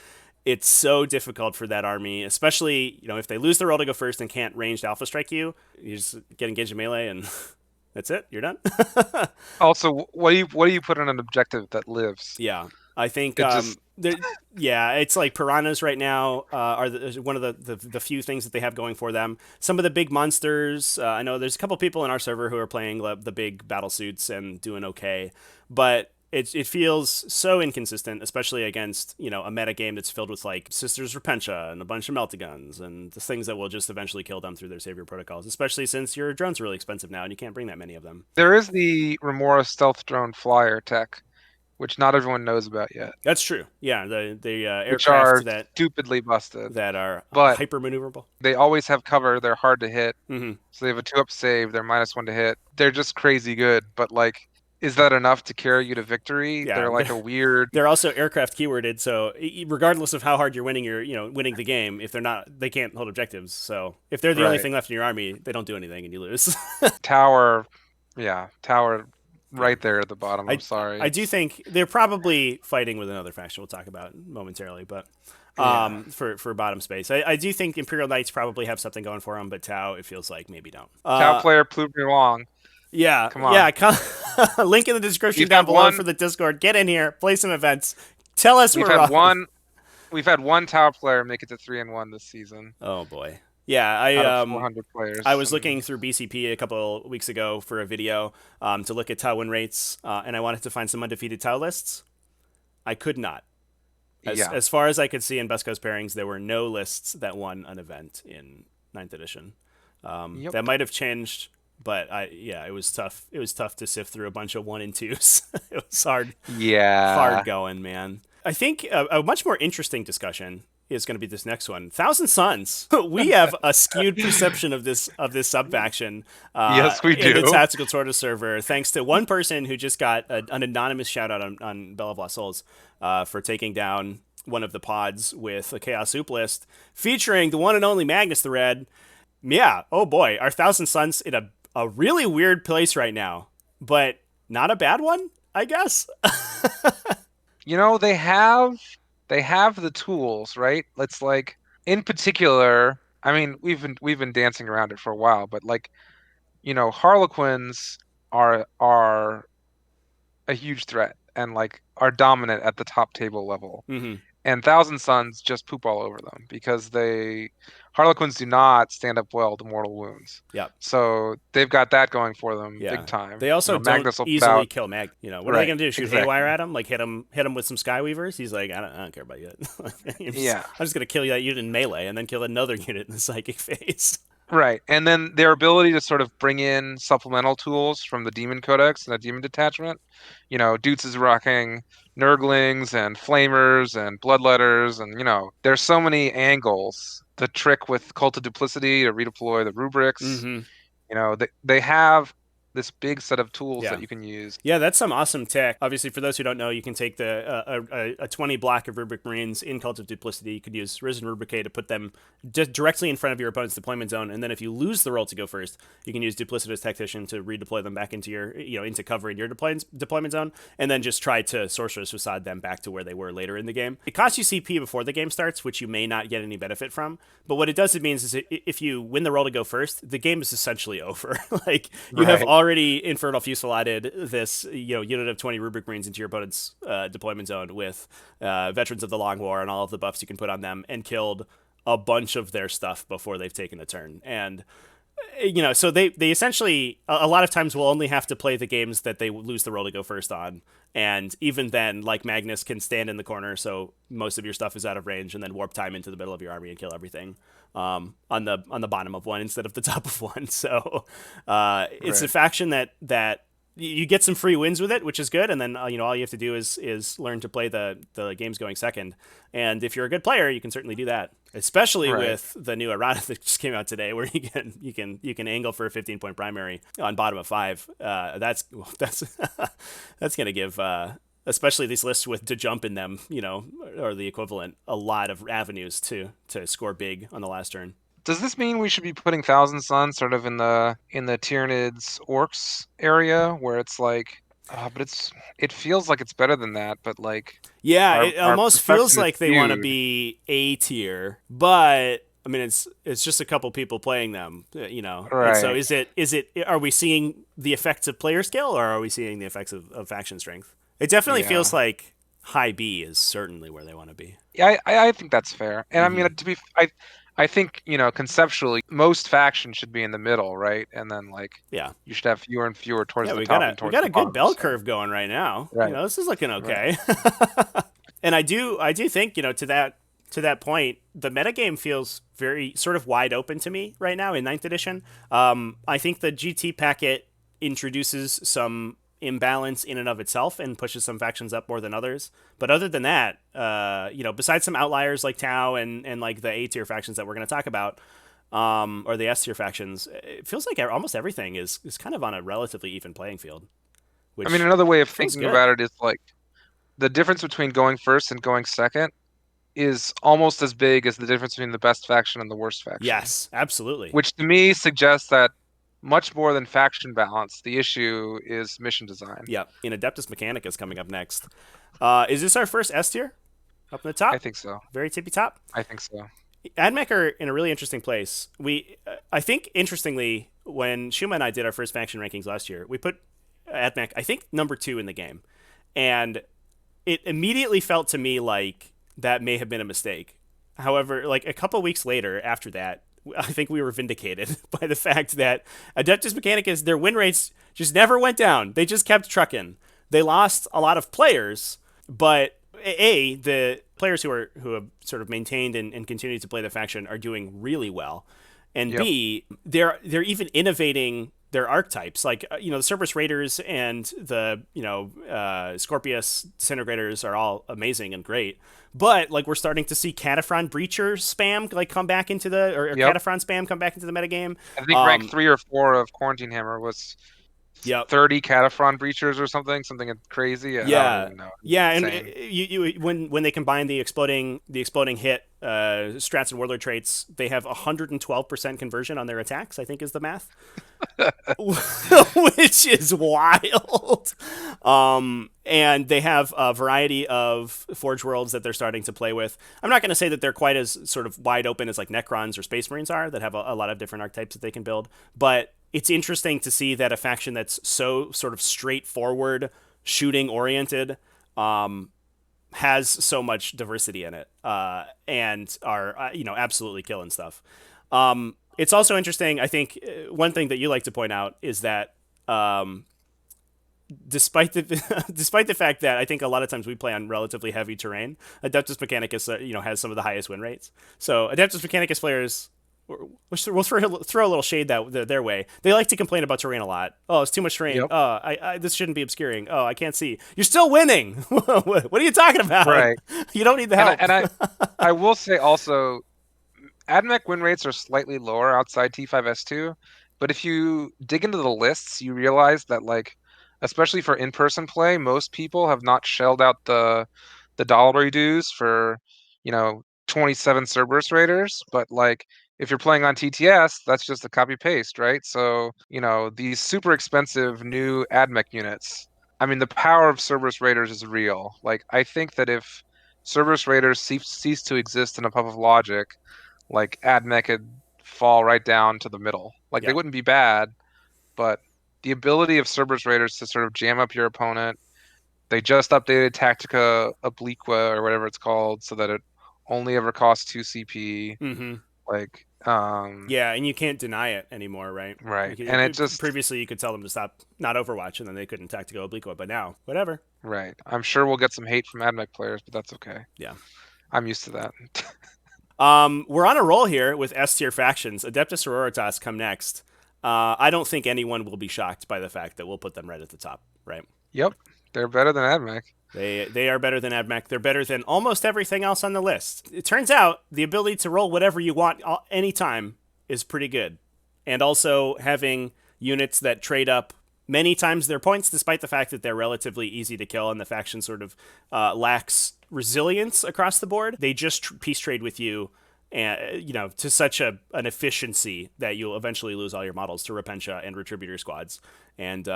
It's so difficult for that army, especially, if they lose their roll to go first and can't ranged alpha strike you, you just get engaged in melee and that's it. You're done. Also, what do you put on an objective that lives? Yeah, I think it's like piranhas right now are one of the few things that they have going for them. Some of the big monsters, I know there's a couple people in our server who are playing the big battle suits and doing okay, but it feels so inconsistent, especially against a meta game that's filled with like Sisters Repentia and a bunch of Meltaguns and the things that will just eventually kill them through their savior protocols. Especially since your drones are really expensive now and you can't bring that many of them. There is the Remora stealth drone flyer tech, which not everyone knows about yet. That's true. Yeah, the which are aircraft that stupidly busted, that are but hyper maneuverable. They always have cover. They're hard to hit, Mm-hmm. so they have a 2-up save. They're -1 to hit. They're just crazy good, but like. Is that enough to carry you to victory? Yeah, they're like a weird. They're also aircraft keyworded, so regardless of how hard you're winning, winning the game. If they're not, they can't hold objectives. So if they're the only thing left in your army, they don't do anything and you lose. Tower, right there at the bottom. I'm sorry. I do think they're probably fighting with another faction. We'll talk about momentarily, but for bottom space, I do think Imperial Knights probably have something going for them, but Tau, it feels like maybe don't. Tau player proved me wrong. Yeah, come on. Yeah, link in the description down below for the Discord. Get in here, play some events. Tell us we've had one Tau player make it to 3-1 this season. Oh boy. Yeah, 400 players. I was looking through BCP a couple weeks ago for a video to look at Tau win rates, and I wanted to find some undefeated Tau lists. I could not. As far as I could see in Best Coast pairings, there were no lists that won an event in 9th edition. That might have changed. But it was tough. It was tough to sift through a bunch of 1 and 2s. It was hard. Yeah, hard going, man. I think a much more interesting discussion is going to be this next one. Thousand Suns. We have a skewed perception of this sub faction. Yes, we do. In the Tactical Tortoise server, thanks to one person who just got an anonymous shout out on Bell of Lost Souls for taking down one of the pods with a Chaos Soup list featuring the one and only Magnus the Red. Yeah. Oh boy, our Thousand Suns in a really weird place right now, but not a bad one, I guess. They have the tools, right? It's like, in particular, I mean, we've been dancing around it for a while, but like, Harlequins are a huge threat and like are dominant at the top table level. Mm-hmm. And Thousand Suns just poop all over them because Harlequins do not stand up well to mortal wounds. Yeah. So they've got that going for them big time. They also don't easily kill Mag. What are they going to do? Shoot Haywire at him? Like hit him with some Skyweavers? He's like, I don't care about you. I'm just going to kill that unit in melee and then kill another unit in the psychic phase. Right. And then their ability to sort of bring in supplemental tools from the Demon Codex and the Demon Detachment. Dutes is rocking Nurglings and Flamers and Bloodletters, and, there's so many angles. The trick with Cult of Duplicity to redeploy the rubrics. Mm-hmm. They have this big set of tools Yeah. that you can use. Yeah, that's some awesome tech. Obviously, for those who don't know, you can take a 20 block of Rubric Marines in Cult of Duplicity. You could use Risen Rubricae to put them directly in front of your opponent's deployment zone, and then if you lose the roll to go first, you can use Duplicitous Tactician to redeploy them back into your, into cover in your deployment zone, and then just try to Sorcerous Facade them back to where they were later in the game. It costs you CP before the game starts, which you may not get any benefit from, but what it does, it means is if you win the roll to go first, the game is essentially over. Like, you have already Infernal Fusilladed this, unit of 20 Rubric Marines into your opponent's deployment zone with Veterans of the Long War and all of the buffs you can put on them, and killed a bunch of their stuff before they've taken a turn. And so they essentially a lot of times will only have to play the games that they lose the roll to go first on, and even then, like, Magnus can stand in the corner, so most of your stuff is out of range, and then warp time into the middle of your army and kill everything on the bottom of one instead of the top of one. So it's a faction that you get some free wins with it, which is good, and then all you have to do is learn to play the games going second. And if you're a good player, you can certainly do that, especially with the new errata that just came out today, where you can angle for a 15-point primary on bottom of 5. That's that's gonna give especially these lists with to jump in them, or the equivalent, a lot of avenues to score big on the last turn. Does this mean we should be putting Thousand Suns sort of in the Tyranids Orks area, where it's like, but it feels like it's better than that, but like, it almost feels like they want to skewed. be A tier, but I mean, it's just a couple people playing them, And so is it? Are we seeing the effects of player skill, or are we seeing the effects of faction strength? It definitely feels like high B is certainly where they want to be. Yeah, I think that's fair, and I mean, I think, conceptually, most factions should be in the middle, right? And then, you should have fewer and fewer towards the top and towards the bottom. We got a good bell curve going right now. Right. This is looking okay. Right. And I do think, to that point, the metagame feels very sort of wide open to me right now in 9th edition. I think the GT packet introduces some imbalance in and of itself and pushes some factions up more than others. But other than that, besides some outliers like Tau and like the A tier factions that we're going to talk about, or the S tier factions, it feels like almost everything is kind of on a relatively even playing field. I mean, another way of thinking about it is like the difference between going first and going second is almost as big as the difference between the best faction and the worst faction. Yes, absolutely. Which to me suggests that much more than faction balance, the issue is mission design. Yeah, in Adeptus Mechanicus coming up next. Is this our first S tier up in the top? I think so. Very tippy top? I think so. AdMech are in a really interesting place. I think, interestingly, when Shuma and I did our first faction rankings last year, we put AdMech, I think, number 2 in the game. And it immediately felt to me like that may have been a mistake. However, like a couple weeks later after that, I think we were vindicated by the fact that Adeptus Mechanicus, their win rates just never went down. They just kept trucking. They lost a lot of players, but the players who have sort of maintained and continued to play the faction are doing really well. And B, they're even innovating their archetypes, like the Cerberus Raiders and the Scorpius Disintegrators are all amazing and great, but like we're starting to see Cataphron Breacher spam come back into the Cataphron spam come back into the metagame. I think rank 3 or 4 of Quarantine Hammer was 30 Cataphron Breachers or something crazy. I don't even know. Yeah, and you when they combine the exploding hit strats and warlord traits, they have 112% conversion on their attacks, I think is the math. Which is wild. And they have a variety of Forge Worlds that they're starting to play with. I'm not going to say that they're quite as sort of wide open as like Necrons or Space Marines are, that have a lot of different archetypes that they can build, but it's interesting to see that a faction that's so sort of straightforward, shooting oriented, has so much diversity in it, and are absolutely killing stuff. It's also interesting. I think one thing that you like to point out is that despite the fact that I think a lot of times we play on relatively heavy terrain, Adeptus Mechanicus has some of the highest win rates. So Adeptus Mechanicus players, we'll throw a little shade their way. They like to complain about terrain a lot. Oh, it's too much terrain. Yep. Oh, this shouldn't be obscuring. Oh, I can't see. You're still winning. What are you talking about? Right. You don't need the help. And I will say also, AdMech win rates are slightly lower outside T5S2, But if you dig into the lists, you realize that like, especially for in-person play, most people have not shelled out the dollar dues for, 27 Cerberus Raiders. But like, if you're playing on TTS, that's just a copy paste, right? So, these super expensive new AdMech units. I mean, the power of Cerberus Raiders is real. Like, I think that if Cerberus Raiders cease to exist in a pub of logic, like AdMech could fall right down to the middle. Like they Yeah. wouldn't be bad, but the ability of Cerberus Raiders to sort of jam up your opponent. They just updated Tactica Obliqua or whatever it's called, so that it only ever costs 2 CP. Mm-hmm. Like, Yeah, and you can't deny it anymore, right? right, and it just Previously you could tell them to stop not Overwatch, and then they couldn't Tactical Obliqua, but now whatever. right. I'm sure we'll get some hate from AdMech players, but that's okay. Yeah. I'm used to that. We're on a roll here with S tier factions. Adeptus Sororitas come next. I don't think anyone will be shocked by the fact that we'll put them right at the top, right? Yep, they're better than AdMech. They are better than AdMech. They're better than almost everything else on the list. It turns out the ability to roll whatever you want anytime is pretty good. And also having units that trade up many times their points, despite the fact that they're relatively easy to kill and the faction sort of lacks resilience across the board. They just peace trade with you, and to such an efficiency that you'll eventually lose all your models to Repentia and Retributor squads, and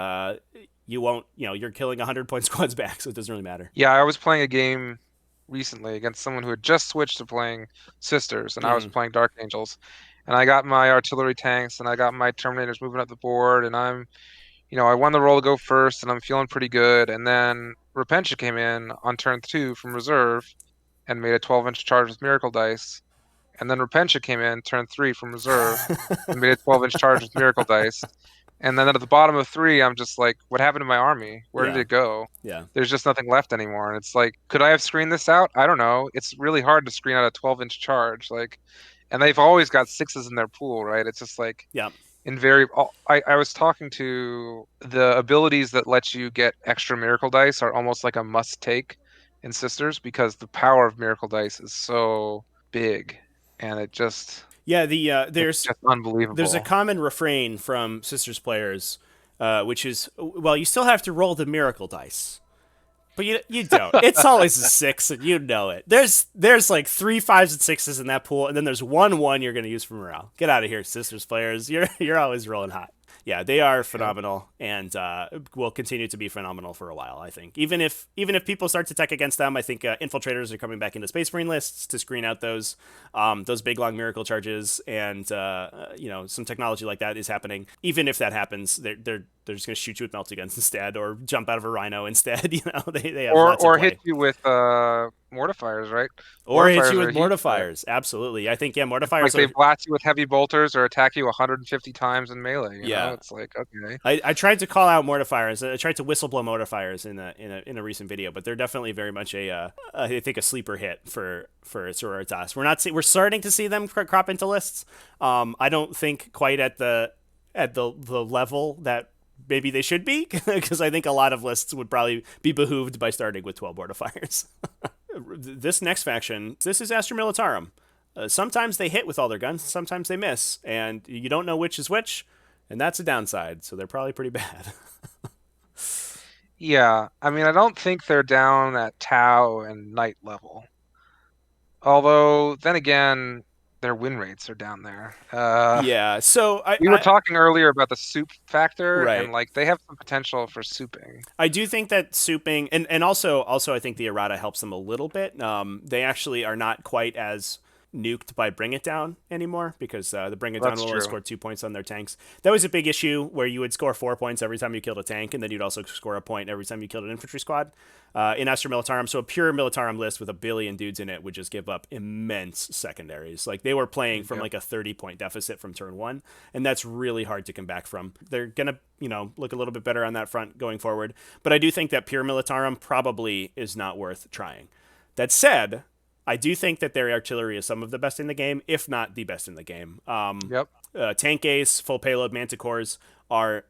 you won't. You're killing 100-point squads back, so it doesn't really matter. Yeah, I was playing a game recently against someone who had just switched to playing Sisters, and I was playing Dark Angels, and I got my artillery tanks and I got my Terminators moving up the board, and I won the roll to go first, and I'm feeling pretty good. And then Repentia came in on turn 2 from reserve and made a 12-inch charge with Miracle Dice. And then Repentia came in turn 3 from reserve and made a 12-inch charge with Miracle Dice. And then at the bottom of 3, I'm just like, what happened to my army? Where did it go? Yeah. There's just nothing left anymore. And it's like, could I have screened this out? I don't know. It's really hard to screen out a 12-inch charge. And they've always got 6s in their pool, right? It's just like, yeah. I was talking to the abilities that let you get extra Miracle Dice are almost like a must take in Sisters, because the power of Miracle Dice is so big, and it just there's just unbelievable. There's a common refrain from Sisters players, which is, well, you still have to roll the Miracle Dice. But you don't. It's always a 6, and you know it. There's like 3 5s and 6s in that pool, and then there's 1 you're going to use for morale. Get out of here, Sisters players. You're always rolling hot. Yeah, they are phenomenal, and will continue to be phenomenal for a while, I think. Even if people start to tech against them, I think Infiltrators are coming back into Space Marine lists to screen out those big, long miracle charges, and some technology like that is happening. Even if that happens, they're just going to shoot you with melty guns instead, or jump out of a rhino instead. They have lots of play. Hit you with mortifiers, right? Or hit you with mortifiers. Absolutely. I think, mortifiers. Like they blast you with heavy bolters or attack you 150 times in melee. You know? It's like, okay. I tried to call out mortifiers. I tried to whistleblow mortifiers in a recent video, but they're definitely very much a sleeper hit for Sororitas. We're starting to see them crop into lists. I don't think quite at the level that maybe they should be, because I think a lot of lists would probably be behooved by starting with 12 mortifiers. This next faction, this is Astra Militarum. Sometimes they hit with all their guns, sometimes they miss, and you don't know which is which, and that's a downside, so they're probably pretty bad. Yeah, I mean, I don't think they're down at Tau and Knight level. Although, then again, their win rates are down there. So we were talking earlier about the soup factor, right. and they have some potential for souping. I do think that souping, and also I think the errata helps them a little bit. They actually are not quite as nuked by Bring It Down anymore, because the Bring It Down will only score 2 points on their tanks. That was a big issue, where you would score 4 points every time you killed a tank, and then you'd also score a point every time you killed an infantry squad in Astra Militarum. So a pure Militarum list with a billion dudes in it would just give up immense secondaries. Like, they were playing from like a 30-point deficit from turn 1, and that's really hard to come back from. They're gonna look a little bit better on that front going forward, but I do think that pure Militarum probably is not worth trying. That said, I do think that their artillery is some of the best in the game, if not the best in the game. Tank Ace, full payload Manticores are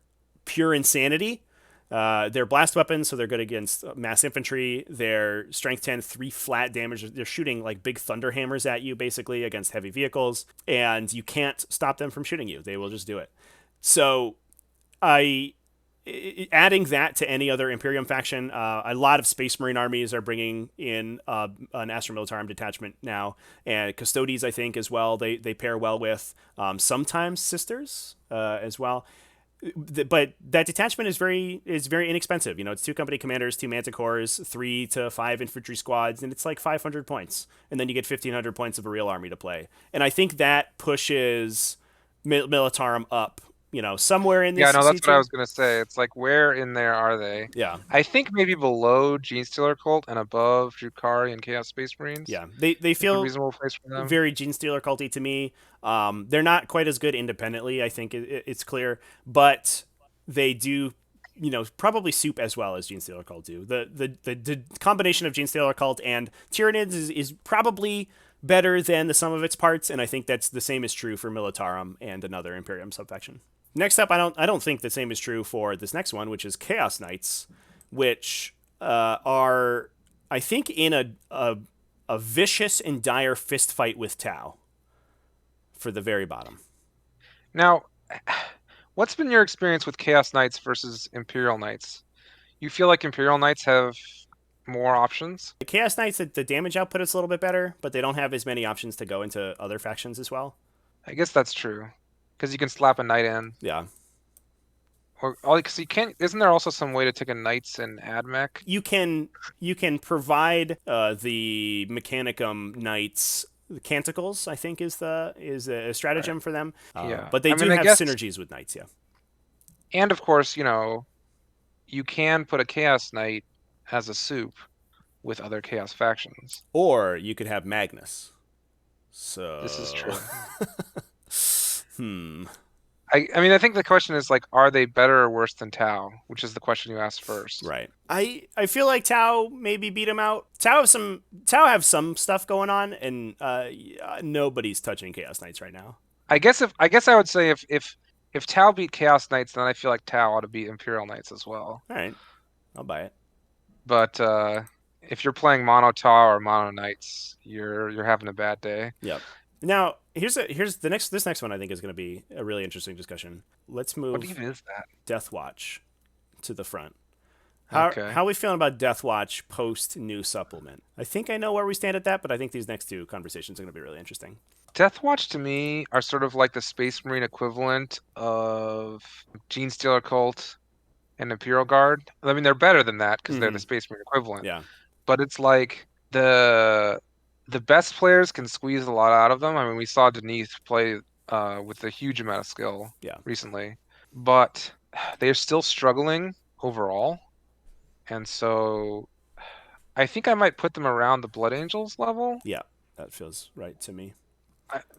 pure insanity. They're blast weapons, so they're good against mass infantry. They're strength 10, 3 flat damage. They're shooting like big thunder hammers at you, basically, against heavy vehicles, and you can't stop them from shooting you. They will just do it. So adding that to any other Imperium faction, a lot of Space Marine armies are bringing in an Astra Militarum detachment now, and Custodes, I think, as well. They pair well with sometimes Sisters as well. But that detachment is very inexpensive. It's 2 company commanders, 2 manticores, 3 to 5 infantry squads, and it's like 500 points. And then you get 1,500 points of a real army to play. And I think that pushes Militarum up, somewhere in this. Yeah, no, that's C2. what I was gonna say. It's like, where in there are they? Yeah. I think maybe below Genestealer Cult and above Drukhari and Chaos Space Marines. Yeah, they It's a feel reasonable place for them. very Genestealer culty to me. They're not quite as good independently. I think it's clear, but they do, probably soup as well as Genestealer Cult do. The combination of Genestealer Cult and Tyranids is probably better than the sum of its parts, and I think that's the same is true for Militarum and another Imperium subfaction. Next up, I don't think the same is true for this next one, which is Chaos Knights, which are, I think, in a vicious and dire fist fight with Tau for the very bottom. Now, what's been your experience with Chaos Knights versus Imperial Knights? You feel like Imperial Knights have more options? The Chaos Knights, the damage output is a little bit better, but they don't have as many options to go into other factions as well. I guess that's true, because you can slap a knight in. Yeah. Or because you can't. Isn't there also some way to take a knights and add mech? You can provide the Mechanicum Knights Canticles, I think is a stratagem for them. Yeah. But they I do mean, I have guess- synergies with Knights, yeah. And of course, you can put a Chaos Knight as a soup with other Chaos factions. Or you could have Magnus. So This is true. Hmm. I mean, I think the question is like, are they better or worse than Tau? Which is the question you asked first. Right. I feel like Tau maybe beat him out. Tau have some stuff going on, and nobody's touching Chaos Knights right now. I guess I would say if Tau beat Chaos Knights, then I feel like Tau ought to beat Imperial Knights as well. All right, I'll buy it. But if you're playing mono Tau or mono Knights, you're having a bad day. Yep. Now here's this next one I think is going to be a really interesting discussion. Let's move What even is that? Deathwatch to the front. How are we feeling about Deathwatch post new supplement? I think I know where we stand at that, but I think these next 2 conversations are going to be really interesting. Deathwatch to me are sort of like the Space Marine equivalent of Genestealer Cult and Imperial Guard. I mean, they're better than that because they're the Space Marine equivalent. Yeah. But it's like the best players can squeeze a lot out of them. I mean, we saw Denise play with a huge amount of skill recently, but they're still struggling overall. And so I think I might put them around the Blood Angels level. Yeah, that feels right to me.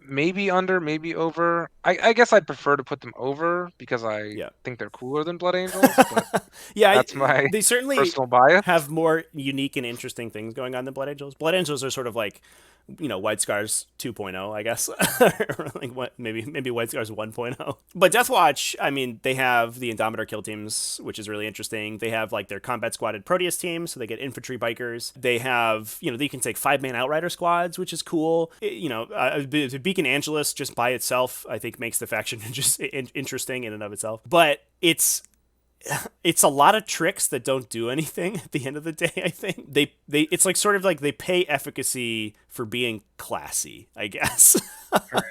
Maybe under, maybe over. I guess I'd prefer to put them over because I think they're cooler than Blood Angels. But yeah, that's my they certainly personal bias. Have more unique and interesting things going on than Blood Angels. Blood Angels are sort of like, White Scars 2.0, I guess. Like maybe White Scars 1.0. But Deathwatch, I mean, they have the Indomitor kill teams, which is really interesting. They have like their combat squadded Proteus team, so they get infantry bikers. They have, they can take 5-man Outrider squads, which is cool. The Beacon Angelus just by itself, I think, makes the faction just interesting in and of itself. But it's a lot of tricks that don't do anything at the end of the day. I think it's like sort of like they pay efficacy for being classy, I guess. Right.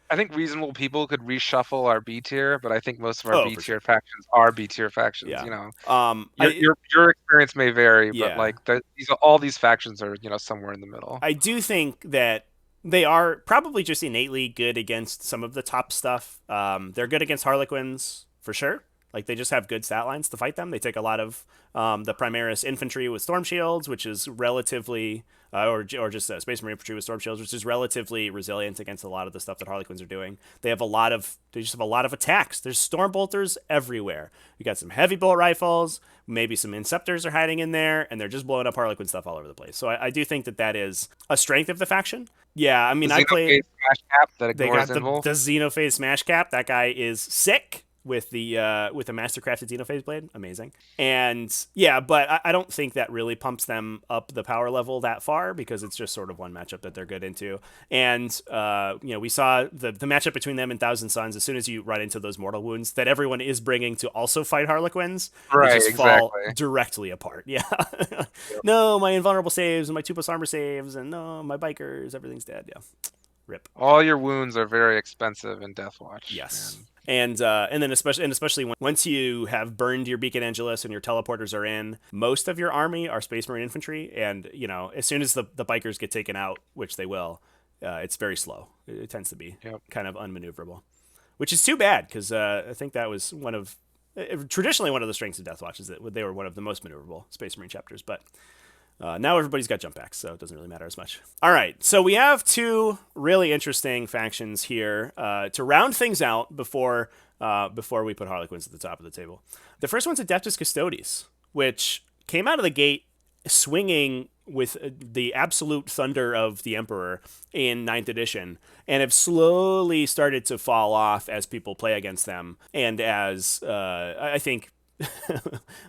I think reasonable people could reshuffle our B tier, but I think most of our B tier factions are B tier factions. Yeah. Your experience may vary, Yeah. but like all these factions are somewhere in the middle. I do think that they are probably just innately good against some of the top stuff. They're good against Harlequins for sure. Like, they just have good stat lines to fight them. They take a lot of the Primaris infantry with storm shields, which is relatively, or just Space Marine infantry with storm shields, which is relatively resilient against a lot of the stuff that Harlequins are doing. They just have a lot of attacks. There's storm bolters everywhere. You got some heavy bolt rifles, maybe some Inceptors are hiding in there, and they're just blowing up Harlequin stuff all over the place. So I do think that is a strength of the faction. Yeah, I mean, I played. Smash cap that they ignores got the Xenophase Smash Cap. That guy is sick. with the mastercrafted Xenophase blade. Amazing. And yeah, but I don't think that really pumps them up the power level that far, because it's just sort of one matchup that they're good into. And we saw the matchup between them and Thousand Suns. As soon as you run into those mortal wounds that everyone is bringing to also fight Harlequins, Right, they just fall exactly. directly apart. Yeah. No, my invulnerable saves and my 2+ armor saves, and no, my bikers, everything's dead. Yeah. Rip. All your wounds are very expensive in Deathwatch. Yes. Man. And then especially once you have burned your Beacon Angelus and your teleporters are in, most of your army are Space Marine infantry, and as soon as the bikers get taken out, which they will, it's very slow. It tends to be kind of unmaneuverable, which is too bad, because I think that was traditionally one of the strengths of Deathwatch, is that they were one of the most maneuverable Space Marine chapters, but now everybody's got jump packs, so it doesn't really matter as much. All right, so we have two really interesting factions here to round things out before we put Harlequins at the top of the table. The first one's Adeptus Custodes, which came out of the gate swinging with the absolute thunder of the Emperor in 9th edition, and have slowly started to fall off as people play against them, and as I think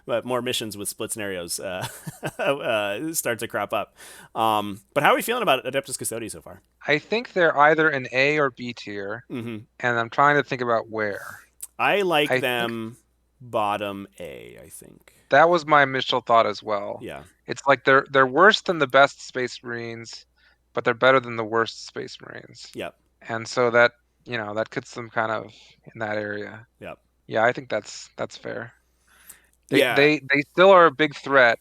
but more missions with split scenarios start to crop up. But how are we feeling about Adeptus Custodes so far? I think they're either an A or B tier, and I'm trying to think about where. I like them bottom A, I think. That was my initial thought as well. Yeah. It's like they're worse than the best Space Marines, but they're better than the worst Space Marines. Yep. And so that puts them kind of in that area. Yep. Yeah, I think that's fair. Yeah. They still are a big threat,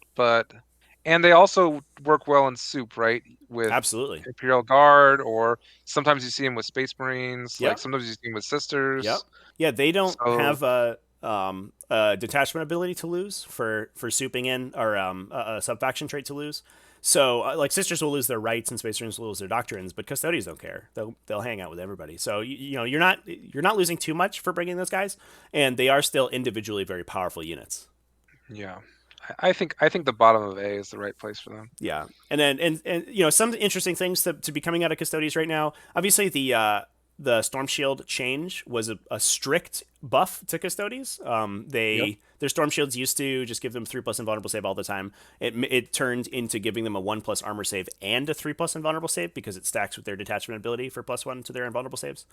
and they also work well in soup, right? With absolutely Imperial Guard, or sometimes you see them with Space Marines. Yep. Like sometimes you see them with Sisters. Yep. Yeah, they don't have a detachment ability to lose for souping in, or a sub-faction trait to lose. So like Sisters will lose their rights and Space Marines will lose their doctrines, but Custodes don't care. They'll hang out with everybody. So you're not losing too much for bringing those guys, and they are still individually very powerful units. Yeah, I think the bottom of A is the right place for them. Yeah, and then and some interesting things to be coming out of Custodes right now. Obviously, the Storm Shield change was a strict buff to Custodes. Their Storm Shields used to just give them 3+ invulnerable save all the time. It turned into giving them a 1+ armor save and a 3+ invulnerable save, because it stacks with their detachment ability for +1 to their invulnerable saves.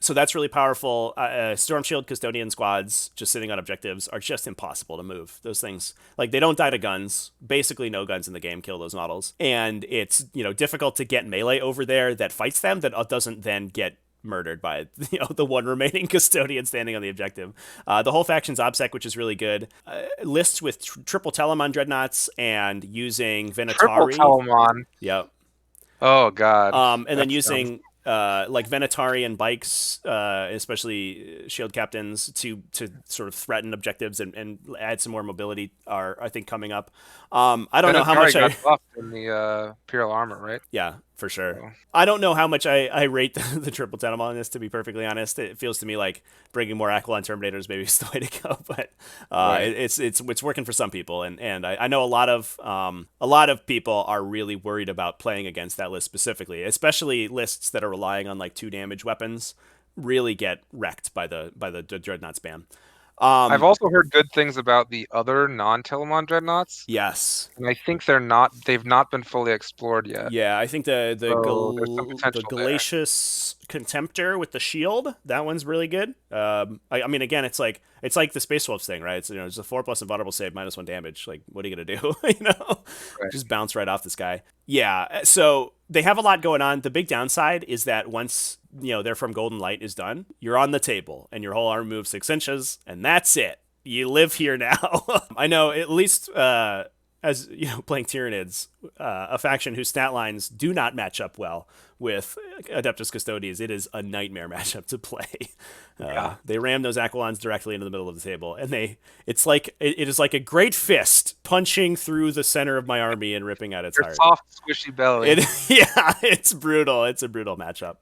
So that's really powerful. Storm Shield Custodian squads just sitting on objectives are just impossible to move. Those things, like, they don't die to guns. Basically no guns in the game kill those models. And it's, difficult to get melee over there that fights them, that doesn't then get murdered by the one remaining Custodian standing on the objective. The whole faction's OBSEC, which is really good. Lists with triple Telemon Dreadnoughts and using Venatari. Triple Telemon. Yep. Oh, God. And then using like Venatari and bikes, especially shield captains, to sort of threaten objectives and add some more mobility are, I think, coming up. I don't know how much got buffed in the Imperial armor, right? Yeah, for sure. I don't know how much I rate the triple Tenemon on this, to be perfectly honest. It feels to me like bringing more Aquilon Terminators maybe is the way to go, but right. It's working for some people, and I know a lot of people are really worried about playing against that list specifically, especially lists that are relying on like 2 damage weapons really get wrecked by the Dreadnought spam. I've also heard good things about the other non-Telemon Dreadnoughts. Yes. And I think they've not been fully explored yet. Yeah, I think the potential Glacius Contemptor with the shield, that one's really good. I mean, again, it's like the Space Wolves thing, right? It's it's a 4+ invulnerable save, -1 damage. Like, what are you gonna do? Right. Just bounce right off this guy. Yeah, so they have a lot going on. The big downside is that once they're from Golden Light is done, you're on the table, and your whole arm moves 6 inches, and that's it. You live here now. I know, at least as playing Tyranids, a faction whose stat lines do not match up well with Adeptus Custodes. It is a nightmare matchup to play. They ram those Aquilons directly into the middle of the table, and it is like a great fist punching through the center of my army and ripping out its heart. Soft, squishy belly. It's brutal. It's a brutal matchup.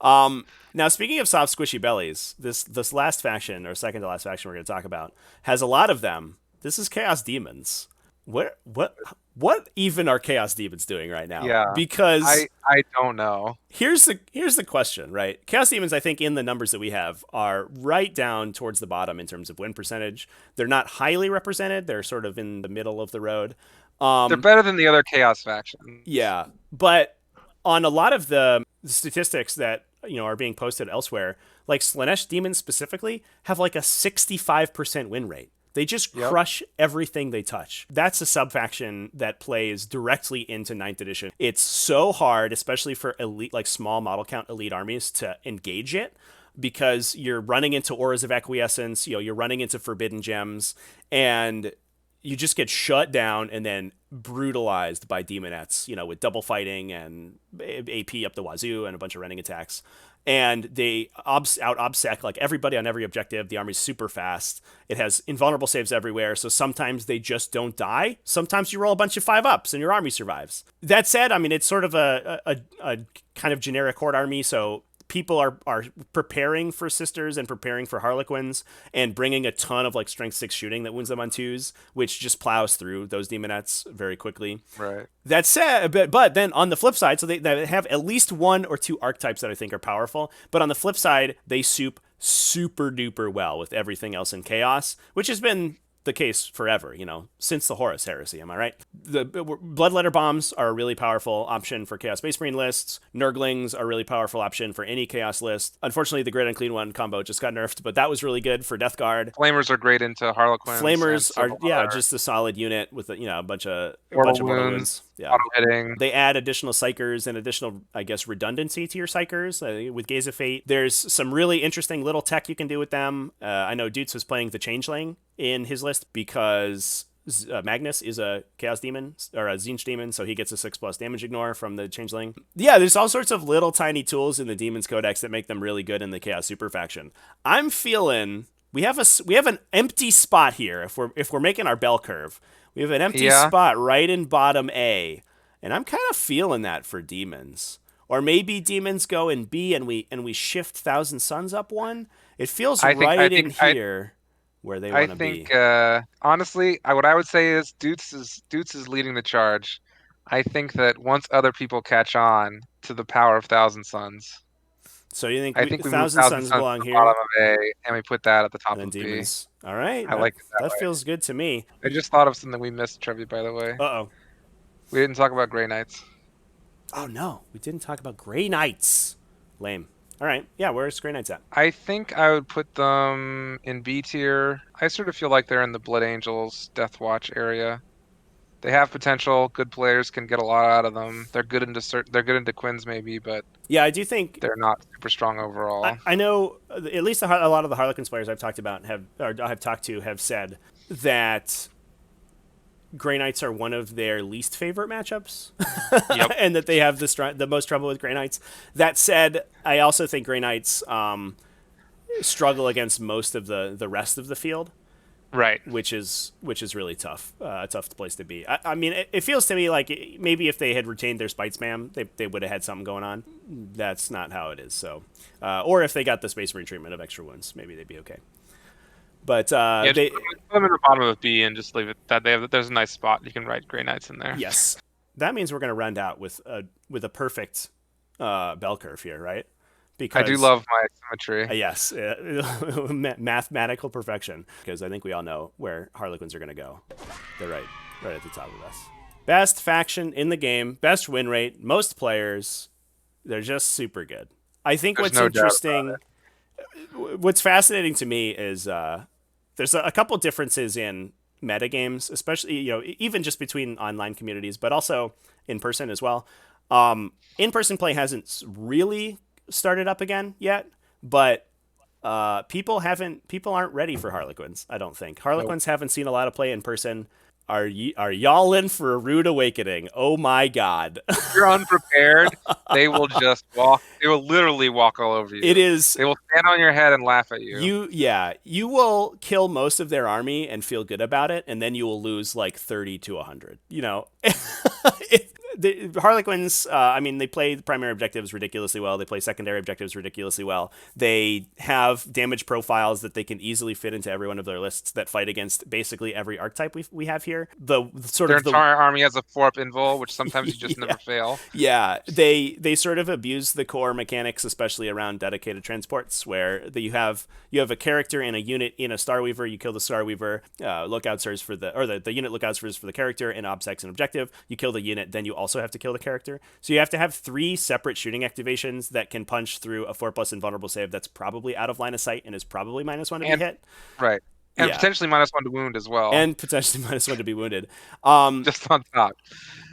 Now, speaking of soft, squishy bellies, this last faction, or second to last faction we're going to talk about, has a lot of them. This is Chaos Demons. What even are Chaos Demons doing right now? Yeah, Because I don't know. here's the question, right? Chaos Demons, I think, in the numbers that we have, are right down towards the bottom in terms of win percentage. They're not highly represented. They're sort of in the middle of the road. They're better than the other Chaos factions. Yeah, but on a lot of the statistics that are being posted elsewhere, like Slanesh demons specifically have like a 65% win rate. They just crush everything they touch. That's a sub-faction that plays directly into 9th edition. It's so hard, especially for elite, like small model count elite armies, to engage it, because you're running into Auras of Acquiescence, you're running into Forbidden Gems, and you just get shut down and then brutalized by demonettes, with double fighting and AP up the wazoo and a bunch of running attacks. And they out-obsec like everybody on every objective. The army's super fast. It has invulnerable saves everywhere, so sometimes they just don't die. Sometimes you roll a bunch of 5-ups and your army survives. That said, I mean, it's sort of a kind of generic horde army, so people are preparing for Sisters and preparing for Harlequins and bringing a ton of like strength 6 shooting that wounds them on 2s, which just plows through those demonettes very quickly. Right. That said, but then on the flip side, so they have at least 1 or 2 archetypes that I think are powerful, but on the flip side, they soup super duper well with everything else in Chaos, which has been the case forever, since the Horus Heresy, am I right? The Bloodletter Bombs are a really powerful option for Chaos Space Marine lists. Nurglings are a really powerful option for any Chaos list. Unfortunately, the Great Unclean One combo just got nerfed, but that was really good for Death Guard. Flamers are great into Harlequins. Flamers are just a solid unit with a bunch of mortal wounds. Yeah. Auto hitting. They add additional psychers and additional, I guess, redundancy to your psychers with Gaze of Fate. There's some really interesting little tech you can do with them. I know Dutes was playing the Changeling in his list because Magnus is a Chaos Demon, or a Tzeentch Demon, so he gets a 6+ damage ignore from the Changeling. Yeah, there's all sorts of little tiny tools in the Demons Codex that make them really good in the Chaos Super faction. I'm feeling we have an empty spot here if we're making our bell curve. We have an empty spot right in bottom A, and I'm kind of feeling that for Demons. Or maybe Demons go in B and we shift Thousand Suns up 1. It feels right in here where they want to be. I think, honestly, what I would say is Dutes is leading the charge. I think that once other people catch on to the power of Thousand Suns. So you think, I think we Thousand Suns belong here? Bottom of A, and we put that at the top and of Demons. B. All right. I like it that way. Feels good to me. I just thought of something we missed, Trevi, by the way. Uh-oh. We didn't talk about Grey Knights. Oh, no. We didn't talk about Grey Knights. Lame. All right. Yeah, where's Grey Knights at? I think I would put them in B tier. I sort of feel like they're in the Blood Angels, Deathwatch area. They have potential. Good players can get a lot out of them. They're good into Quins maybe, but yeah, I do think they're not super strong overall. I know at least a lot of the Harlequins players I've talked about have said that Grey Knights are one of their least favorite matchups, and that they have the most trouble with Grey Knights. That said, I also think Grey Knights struggle against most of the rest of the field. Right, which is really tough, a tough place to be. I mean, it feels to me like maybe if they had retained their spite spam, they would have had something going on. That's not how it is. So, or if they got the Space Marine treatment of extra wounds, maybe they'd be okay. But they put them in the bottom of B and just leave it that there's a nice spot you can write Grey Knights in there. Yes, that means we're going to round out with a perfect bell curve here, right? Because I do love my symmetry. Yes, mathematical perfection. Because I think we all know where Harlequins are going to go. They're right at the top of us. Best faction in the game, best win rate, most players. They're just super good. I think what's interesting, what's fascinating to me is there's a couple differences in metagames, especially even just between online communities, but also in person as well. In-person play hasn't really started up again yet, but people aren't ready for Harlequins. I don't think Harlequins haven't seen a lot of play in person. Are y'all in for a rude awakening? Oh my God! If you're unprepared, they will just walk. They will literally walk all over you. It is. They will stand on your head and laugh at you. You will kill most of their army and feel good about it, and then you will lose like 30 to 100. the Harlequins, I mean, they play the primary objectives ridiculously well. They play secondary objectives ridiculously well. They have damage profiles that they can easily fit into every one of their lists that fight against basically every archetype we have here. Their entire army has a 4-up invul, which sometimes you just never fail. Yeah, they sort of abuse the core mechanics, especially around dedicated transports, where you have a character and a unit in a Starweaver. You kill the Starweaver, lookout serves for the unit lookout serves for the character, and obsects an objective. You kill the unit, then you also have to kill the character. So you have to have 3 separate shooting activations that can punch through a 4+ invulnerable save that's probably out of line of sight and is probably -1 to be hit. Right. And potentially -1 to wound as well. And potentially -1 to be wounded. Just on top.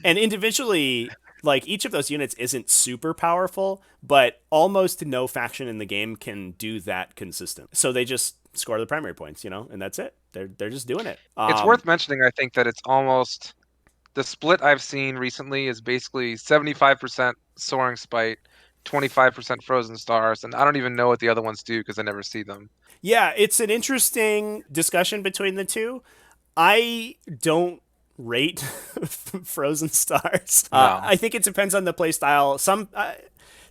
And individually, like, each of those units isn't super powerful, but almost no faction in the game can do that consistent. So they just score the primary points, and that's it. They're just doing it. It's worth mentioning, I think, that it's almost... The split I've seen recently is basically 75% Soaring Spite, 25% Frozen Stars, and I don't even know what the other ones do because I never see them. Yeah, it's an interesting discussion between the two. I don't rate Frozen Stars. No. I think it depends on the play style.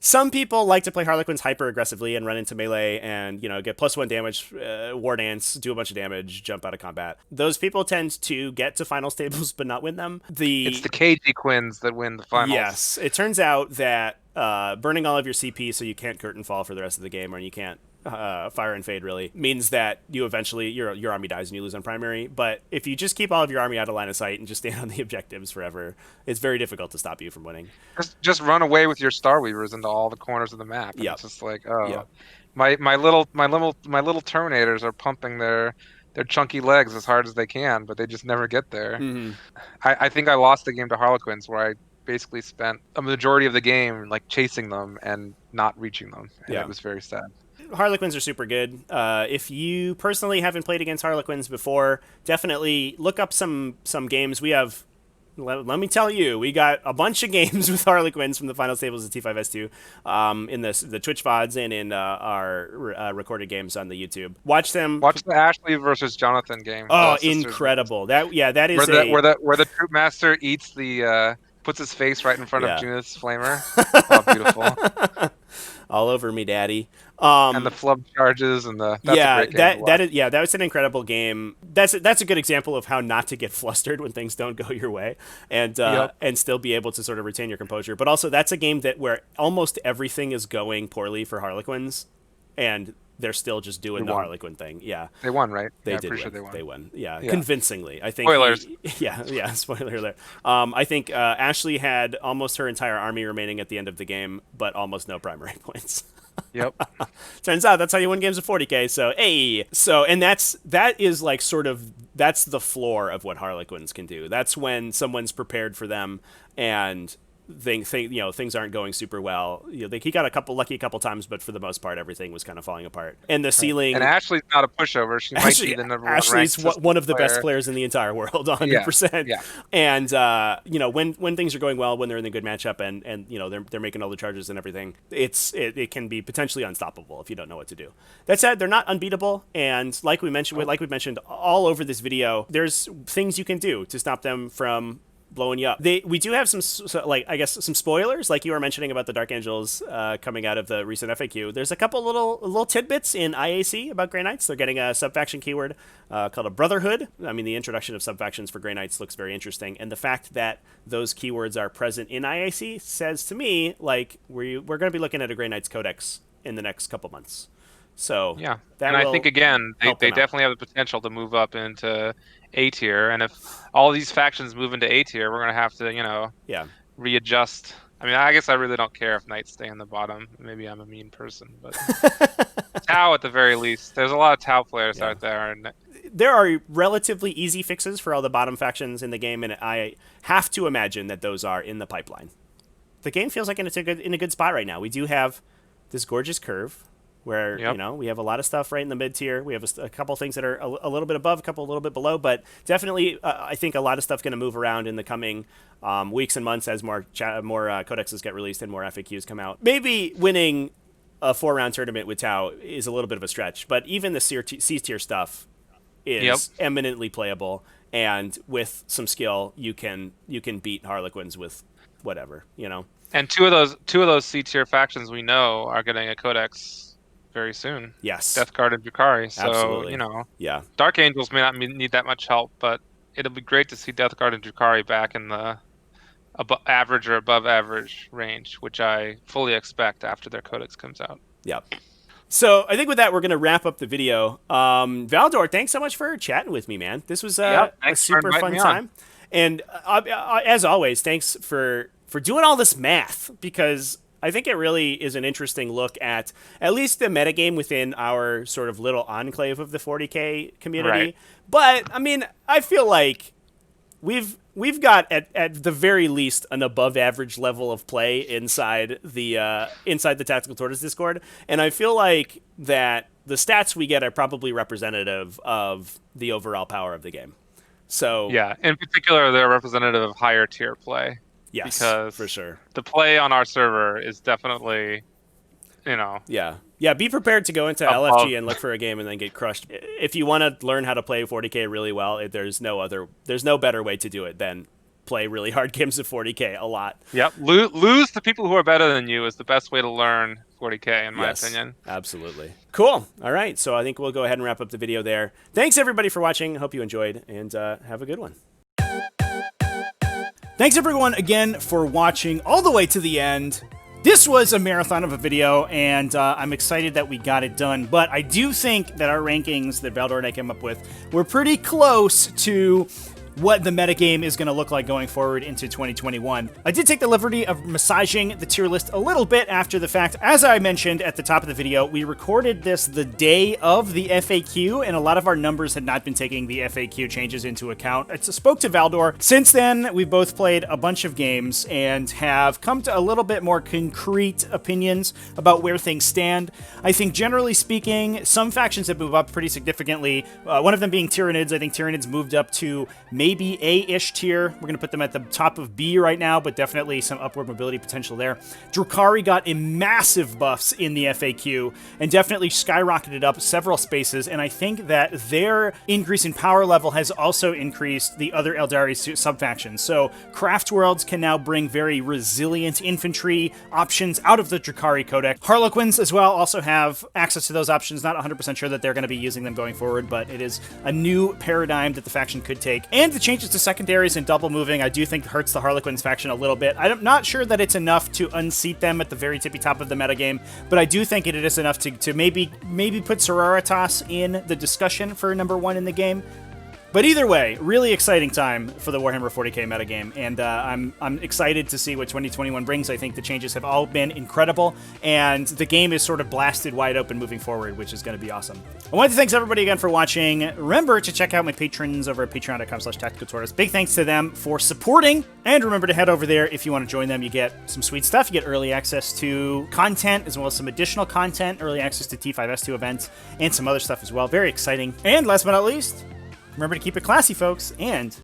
Some people like to play Harlequins hyper aggressively and run into melee and, get +1 damage, war dance, do a bunch of damage, jump out of combat. Those people tend to get to finals tables but not win them. It's the KG Quins that win the finals. Yes. It turns out that burning all of your CP so you can't curtain fall for the rest of the game, or you can't fire and fade, really, means that you eventually your army dies and you lose on primary. But if you just keep all of your army out of line of sight and just stand on the objectives forever, it's very difficult to stop you from winning. Just run away with your Starweavers into all the corners of the map. Yeah, it's just like, my little Terminators are pumping their chunky legs as hard as they can, but they just never get there. Mm-hmm. I think I lost the game to Harlequins where I basically spent a majority of the game like chasing them and not reaching them, and it was very sad. Harlequins are super good. If you personally haven't played against Harlequins before, definitely look up some games. We have, let me tell you, we got a bunch of games with Harlequins from the final tables of T5S2 in the Twitch VODs and in our recorded games on the YouTube. Watch them. Watch the Ashley versus Jonathan game. Oh, incredible! That is where the Troop Master eats the puts his face right in front of Junith's flamer. Oh, beautiful. All over me, daddy. And the flub charges and that's a great game that was an incredible game. That's a good example of how not to get flustered when things don't go your way, and still be able to sort of retain your composure. But also, that's a game where almost everything is going poorly for Harlequins, and they're still just doing the Harlequin thing. Yeah, they won, right? They did. Pretty sure they won. They won. Yeah, convincingly. I think. Spoilers. Spoiler alert. I think Ashley had almost her entire army remaining at the end of the game, but almost no primary points. Yep. Turns out that's how you win games of 40k. And that is like sort of, that's the floor of what Harlequins can do. That's when someone's prepared for them and things aren't going super well. He got lucky a couple times, but for the most part, everything was kind of falling apart. And the ceiling. And Ashley's not a pushover. She might be the number one. Ashley's one of the best players in the entire world, 100%. Yeah. And when things are going well, when they're in a good matchup, and they're making all the charges and everything, it can be potentially unstoppable if you don't know what to do. That said, they're not unbeatable, and like we mentioned all over this video, there's things you can do to stop them from blowing you up. We do have some spoilers, like you were mentioning about the Dark Angels coming out of the recent FAQ. There's a couple little tidbits in IAC about Grey Knights. They're getting a sub-faction keyword called a Brotherhood. I mean, the introduction of sub-factions for Grey Knights looks very interesting, and the fact that those keywords are present in IAC says to me, like, we're going to be looking at a Grey Knights Codex in the next couple months. So yeah, and I think again they definitely have the potential to move up into A tier, and if all these factions move into A tier, we're gonna have to readjust. I mean, I guess I really don't care if Knights stay in the bottom. Maybe I'm a mean person, but Tau at the very least. There's a lot of Tau players out there, and there are relatively easy fixes for all the bottom factions in the game, and I have to imagine that those are in the pipeline. The game feels like it's in a good spot right now. We do have this gorgeous curve where we have a lot of stuff right in the mid tier. We have a couple things that are a little bit above, a couple a little bit below, but definitely I think a lot of stuff going to move around in the coming weeks and months as more codexes get released and more FAQs come out. Maybe winning a 4-round tournament with Tau is a little bit of a stretch, but even the C tier stuff is eminently playable, and with some skill you can beat Harlequins with whatever, you know. And two of those C tier factions we know are getting a codex very soon. Yes. Death Guard and Drukhari. So, Absolutely. you know, Yeah. Dark Angels may not need that much help, but it'll be great to see Death Guard and Drukhari back in the average or above average range, which I fully expect after their codex comes out. Yeah. So I think with that, we're going to wrap up the video. Valdor, thanks so much for chatting with me, man. This was a super fun time. And as always, thanks for doing all this math, because I think it really is an interesting look at least the metagame within our sort of little enclave of the 40k community. Right. But I mean, I feel like we've got at the very least an above average level of play inside the Tactical Tortoise Discord, and I feel like that the stats we get are probably representative of the overall power of the game. So yeah, in particular, they're representative of higher tier play. Yes, because for sure. The play on our server is definitely, you know. Yeah. Be prepared to go into LFG and look for a game and then get crushed. If you want to learn how to play 40k really well, there's no better way to do it than play really hard games of 40k a lot. Yep. Lose to people who are better than you is the best way to learn 40k, in my opinion. Absolutely. Cool. All right. So I think we'll go ahead and wrap up the video there. Thanks everybody for watching. Hope you enjoyed, and have a good one. Thanks everyone again for watching all the way to the end. This was a marathon of a video, and I'm excited that we got it done, but I do think that our rankings that Valdor and I came up with were pretty close to what the metagame is going to look like going forward into 2021. I did take the liberty of massaging the tier list a little bit after the fact. As I mentioned at the top of the video, we recorded this the day of the FAQ, and a lot of our numbers had not been taking the FAQ changes into account. I spoke to Valdor. Since then, we've both played a bunch of games and have come to a little bit more concrete opinions about where things stand. I think generally speaking, some factions have moved up pretty significantly. One of them being Tyranids. I think Tyranids moved up to maybe A-ish tier. We're going to put them at the top of B right now, but definitely some upward mobility potential there. Drukhari got a massive buffs in the FAQ and definitely skyrocketed up several spaces, and I think that their increase in power level has also increased the other Eldari sub-factions. So Craftworlds can now bring very resilient infantry options out of the Drukhari Codex. Harlequins as well also have access to those options. Not 100% sure that they're going to be using them going forward, but it is a new paradigm that the faction could take. And the changes to secondaries and double moving, I do think hurts the Harlequins faction a little bit. I'm not sure that it's enough to unseat them at the very tippy top of the metagame, but I do think it is enough to maybe put Sororitas in the discussion for number one in the game. But either way, really exciting time for the Warhammer 40k metagame, and I'm excited to see what 2021 brings. I think the changes have all been incredible, and the game is sort of blasted wide open moving forward, which is going to be awesome. I want to thank everybody again for watching. Remember to check out my patrons over at patreon.com/tacticaltortoise. Big thanks to them for supporting, and remember to head over there if you want to join them. You get some sweet stuff. You get early access to content, as well as some additional content, early access to T5S2 events, and some other stuff as well. Very exciting. And last but not least, remember to keep it classy, folks, and